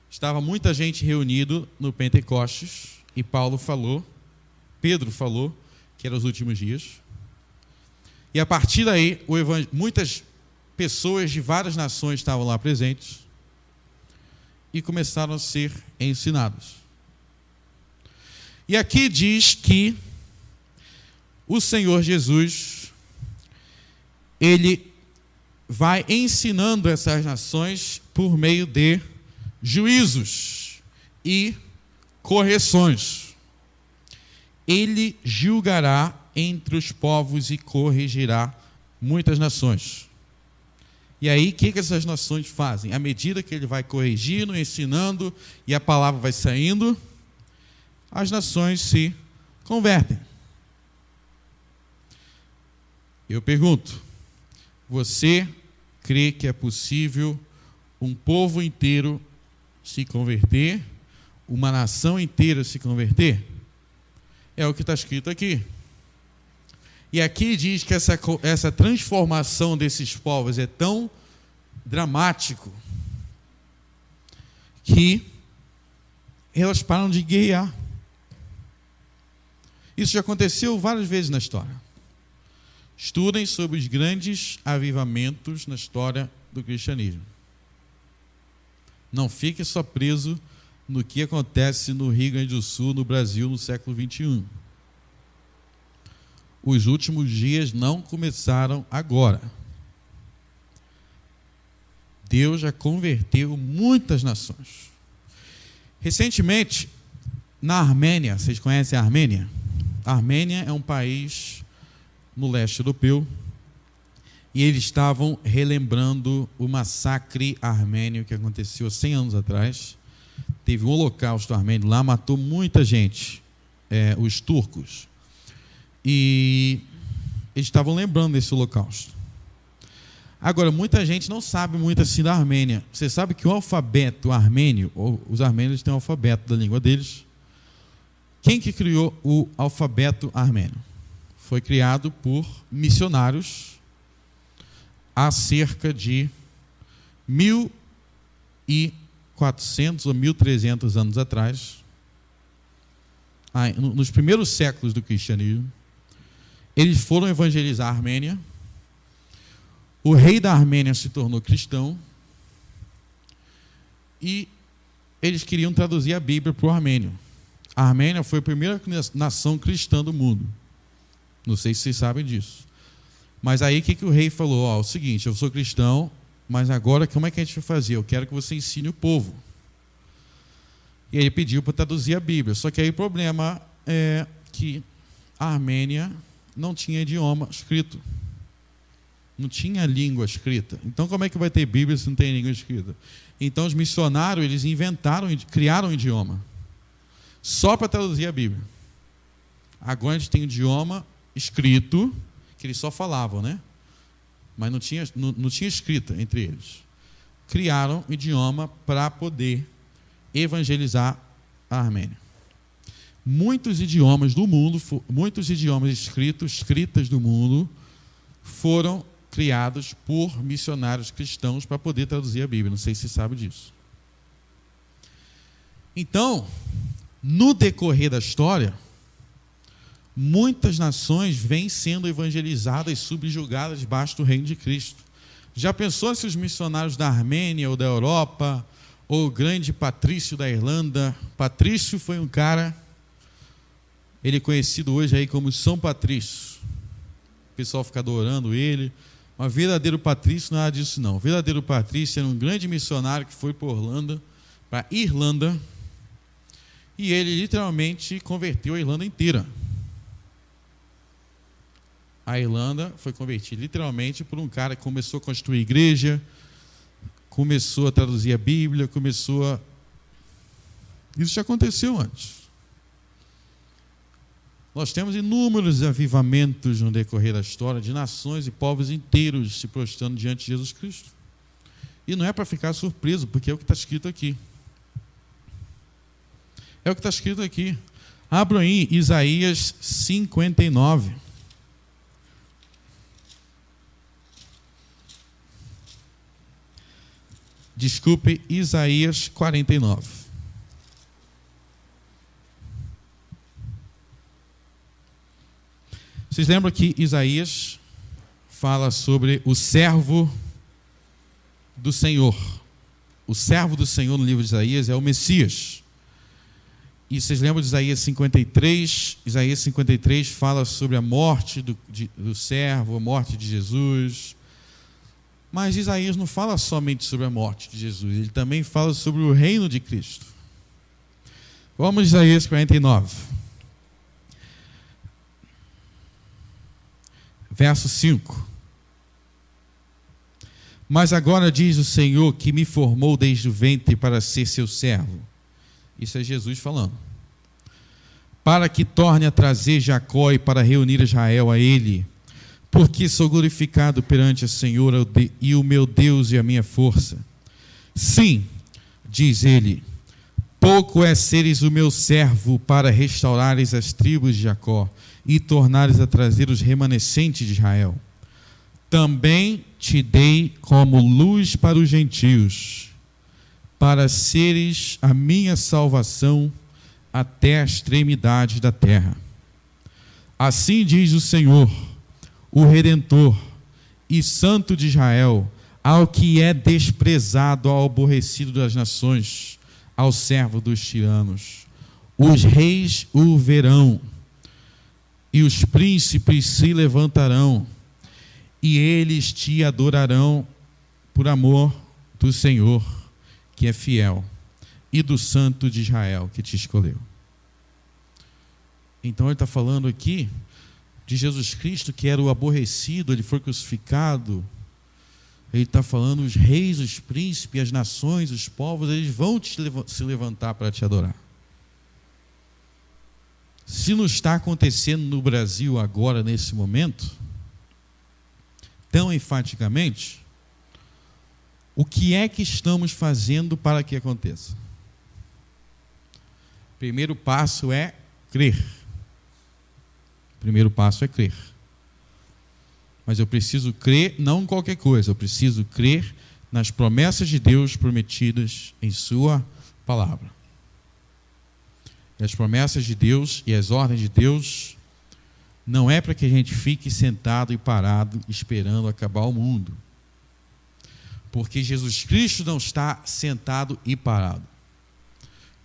estava muita gente reunida no Pentecostes, e Pedro falou que eram os últimos dias. E a partir daí, muitas pessoas de várias nações estavam lá presentes e começaram a ser ensinados. E aqui diz que o Senhor Jesus, ele vai ensinando essas nações por meio de juízos e correções. Ele julgará entre os povos e corrigirá muitas nações. E aí, o que essas nações fazem? À medida que ele vai corrigindo, ensinando, e a palavra vai saindo, as nações se convertem. Eu pergunto, você crê que é possível um povo inteiro se converter, uma nação inteira se converter? É o que está escrito aqui. E aqui diz que essa transformação desses povos é tão dramático que elas param de guerrear. Isso já aconteceu várias vezes na história. Estudem sobre os grandes avivamentos na história do cristianismo. Não fique só preso no que acontece no Rio Grande do Sul, no Brasil, no século XXI. Os últimos dias não começaram agora. Deus já converteu muitas nações. Recentemente, na Armênia, vocês conhecem a Armênia? A Armênia é um país no leste europeu e eles estavam relembrando o massacre armênio que aconteceu há 100 anos atrás. Teve um holocausto armênio lá, matou muita gente, os turcos. E eles estavam lembrando desse holocausto. Agora, muita gente não sabe muito assim da Armênia. Você sabe que o alfabeto armênio, os armênios têm o alfabeto da língua deles. Quem que criou o alfabeto armênio? Foi criado por missionários há cerca de 1.400 ou 1.300 anos atrás, nos primeiros séculos do cristianismo. Eles foram evangelizar a Armênia. O rei da Armênia se tornou cristão e eles queriam traduzir a Bíblia para o armênio. A Armênia foi a primeira nação cristã do mundo. Não sei se vocês sabem disso. Mas aí o que o rei falou? É o seguinte, eu sou cristão, mas agora como é que a gente vai fazer? Eu quero que você ensine o povo. E ele pediu para traduzir a Bíblia. Só que aí o problema é que a Armênia não tinha idioma escrito. Não tinha língua escrita. Então, como é que vai ter Bíblia se não tem língua escrita? Então, os missionários, eles criaram um idioma só para traduzir a Bíblia. Agora a gente tem um idioma escrito, que eles só falavam, né? Mas não tinha escrita entre eles. Criaram um idioma para poder evangelizar a Armênia. Muitos idiomas do mundo, muitos idiomas escritas do mundo foram criados por missionários cristãos para poder traduzir a Bíblia. Não sei se você sabe disso. Então, no decorrer da história, muitas nações vêm sendo evangelizadas e subjugadas debaixo do reino de Cristo. Já pensou se os missionários da Armênia ou da Europa, ou o grande Patrício da Irlanda? Patrício foi um cara, ele é conhecido hoje aí como São Patrício. O pessoal fica adorando ele. Mas verdadeiro Patrício não era disso não. O verdadeiro Patrício era um grande missionário que foi para Irlanda, e ele literalmente converteu a Irlanda inteira. A Irlanda foi convertida literalmente por um cara que começou a construir igreja, começou a traduzir a Bíblia, Isso já aconteceu antes. Nós temos inúmeros avivamentos no decorrer da história de nações e povos inteiros se prostrando diante de Jesus Cristo. E não é para ficar surpreso, porque é o que está escrito aqui. É o que está escrito aqui. Abram aí Isaías 59. Desculpe, Isaías 49. Vocês lembram que Isaías fala sobre o servo do Senhor. O servo do Senhor no livro de Isaías é o Messias. E vocês lembram de Isaías 53? Isaías 53 fala sobre a morte do servo, a morte de Jesus. Mas Isaías não fala somente sobre a morte de Jesus, ele também fala sobre o reino de Cristo. Vamos a Isaías 49. Verso 5. Mas agora diz o Senhor que me formou desde o ventre para ser seu servo. Isso é Jesus falando. Para que torne a trazer Jacó e para reunir Israel a ele. Porque sou glorificado perante o Senhor e o meu Deus e a minha força. Sim, diz ele, pouco é seres o meu servo para restaurares as tribos de Jacó e tornares a trazer os remanescentes de Israel. Também te dei como luz para os gentios, para seres a minha salvação até a extremidade da terra. Assim diz o Senhor, o Redentor e Santo de Israel, ao que é desprezado, ao aborrecido das nações, ao servo dos tiranos. Os reis o verão, e os príncipes se levantarão, e eles te adorarão por amor do Senhor, que é fiel, e do Santo de Israel, que te escolheu. Então ele está falando aqui de Jesus Cristo, que era o aborrecido, ele foi crucificado. Ele está falando, os reis, os príncipes, as nações, os povos, eles vão se levantar para te adorar. Se não está acontecendo no Brasil agora, nesse momento, tão enfaticamente, o que é que estamos fazendo para que aconteça? Primeiro passo é crer. Primeiro passo é crer. Mas eu preciso crer não em qualquer coisa, eu preciso crer nas promessas de Deus prometidas em sua palavra. E as promessas de Deus e as ordens de Deus não é para que a gente fique sentado e parado esperando acabar o mundo. Porque Jesus Cristo não está sentado e parado.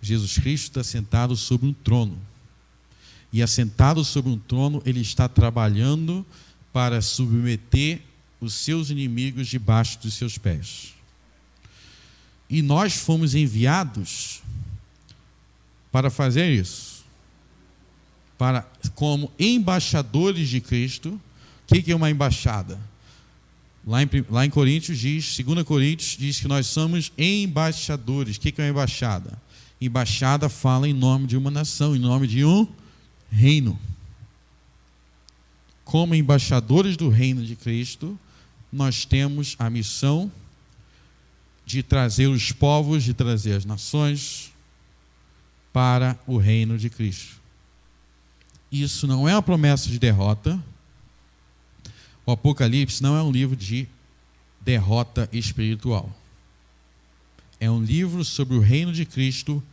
Jesus Cristo está sentado sobre um trono. E assentado sobre um trono, ele está trabalhando para submeter os seus inimigos debaixo dos seus pés. E nós fomos enviados para fazer isso. Como embaixadores de Cristo. O que é uma embaixada? Lá em Coríntios diz, 2 Coríntios diz que nós somos embaixadores. O que é uma embaixada? Embaixada fala em nome de uma nação, em nome de um reino. Como embaixadores do reino de Cristo, nós temos a missão de trazer os povos, de trazer as nações para o reino de Cristo. Isso não é uma promessa de derrota. O Apocalipse não é um livro de derrota espiritual. É um livro sobre o reino de Cristo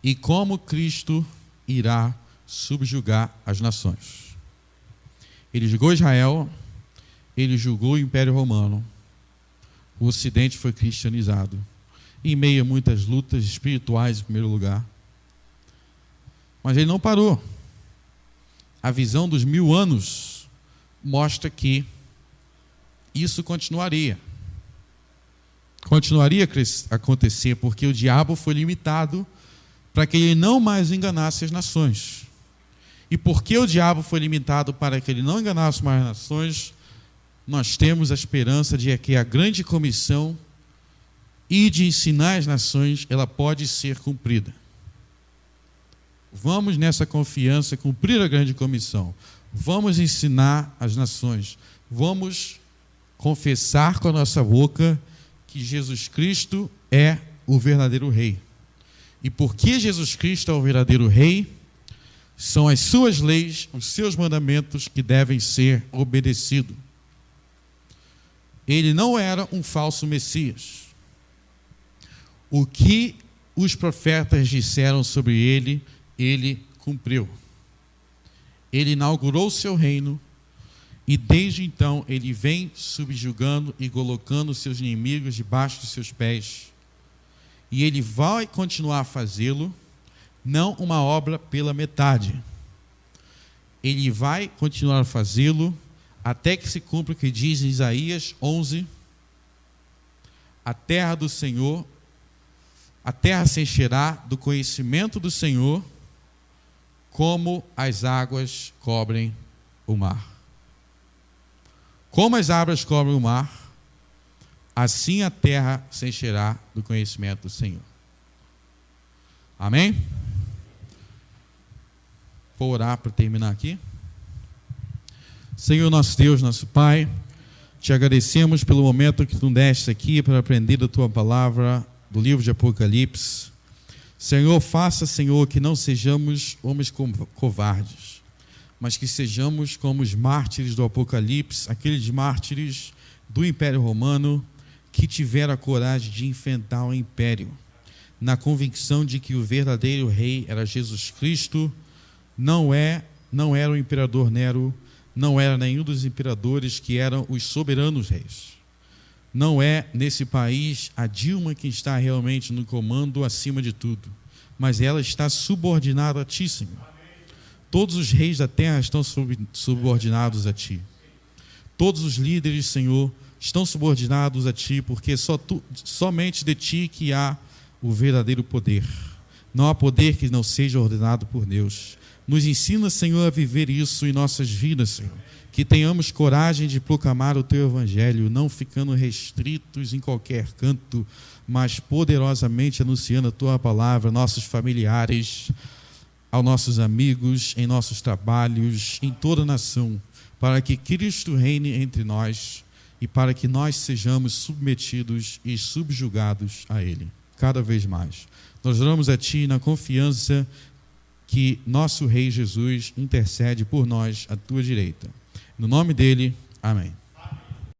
e como Cristo irá subjugar as nações. Ele julgou Israel, ele julgou o Império Romano, o Ocidente foi cristianizado, em meio a muitas lutas espirituais em primeiro lugar. Mas ele não parou. A visão dos 1000 anos mostra que isso continuaria a acontecer, porque o diabo foi limitado para que ele não mais enganasse as nações. E porque o diabo foi limitado para que ele não enganasse mais nações, nós temos a esperança de que a grande comissão e de ensinar as nações, ela pode ser cumprida. Vamos nessa confiança cumprir a grande comissão. Vamos ensinar as nações. Vamos confessar com a nossa boca que Jesus Cristo é o verdadeiro Rei. E porque Jesus Cristo é o verdadeiro Rei, são as suas leis, os seus mandamentos que devem ser obedecidos. Ele não era um falso Messias. O que os profetas disseram sobre ele, ele cumpriu. Ele inaugurou o seu reino e desde então ele vem subjugando e colocando seus inimigos debaixo de seus pés. E ele vai continuar a fazê-lo, não uma obra pela metade. Ele vai continuar a fazê-lo até que se cumpra o que diz em Isaías 11, a terra do Senhor, a terra se encherá do conhecimento do Senhor, como as águas cobrem o mar. Como as águas cobrem o mar, assim a terra se encherá do conhecimento do Senhor. Amém? Vou orar para terminar aqui. Senhor nosso Deus, nosso Pai, te agradecemos pelo momento que tu deste aqui para aprender a tua palavra do livro de Apocalipse. Senhor, faça, Senhor, que não sejamos homens covardes, mas que sejamos como os mártires do Apocalipse, aqueles mártires do Império Romano que tiveram a coragem de enfrentar o Império, na convicção de que o verdadeiro rei era Jesus Cristo. Não era o imperador Nero, não era nenhum dos imperadores que eram os soberanos reis. Não é nesse país a Dilma que está realmente no comando acima de tudo, mas ela está subordinada a ti, Senhor. Todos os reis da terra estão subordinados a ti. Todos os líderes, Senhor, estão subordinados a ti, porque somente de ti que há o verdadeiro poder. Não há poder que não seja ordenado por Deus. Nos ensina, Senhor, a viver isso em nossas vidas, Senhor. Que tenhamos coragem de proclamar o Teu Evangelho, não ficando restritos em qualquer canto, mas poderosamente anunciando a Tua palavra, nossos familiares, aos nossos amigos, em nossos trabalhos, em toda a nação, para que Cristo reine entre nós e para que nós sejamos submetidos e subjugados a Ele, cada vez mais. Nós oramos a Ti na confiança que nosso Rei Jesus intercede por nós à Tua direita. No nome dele, amém.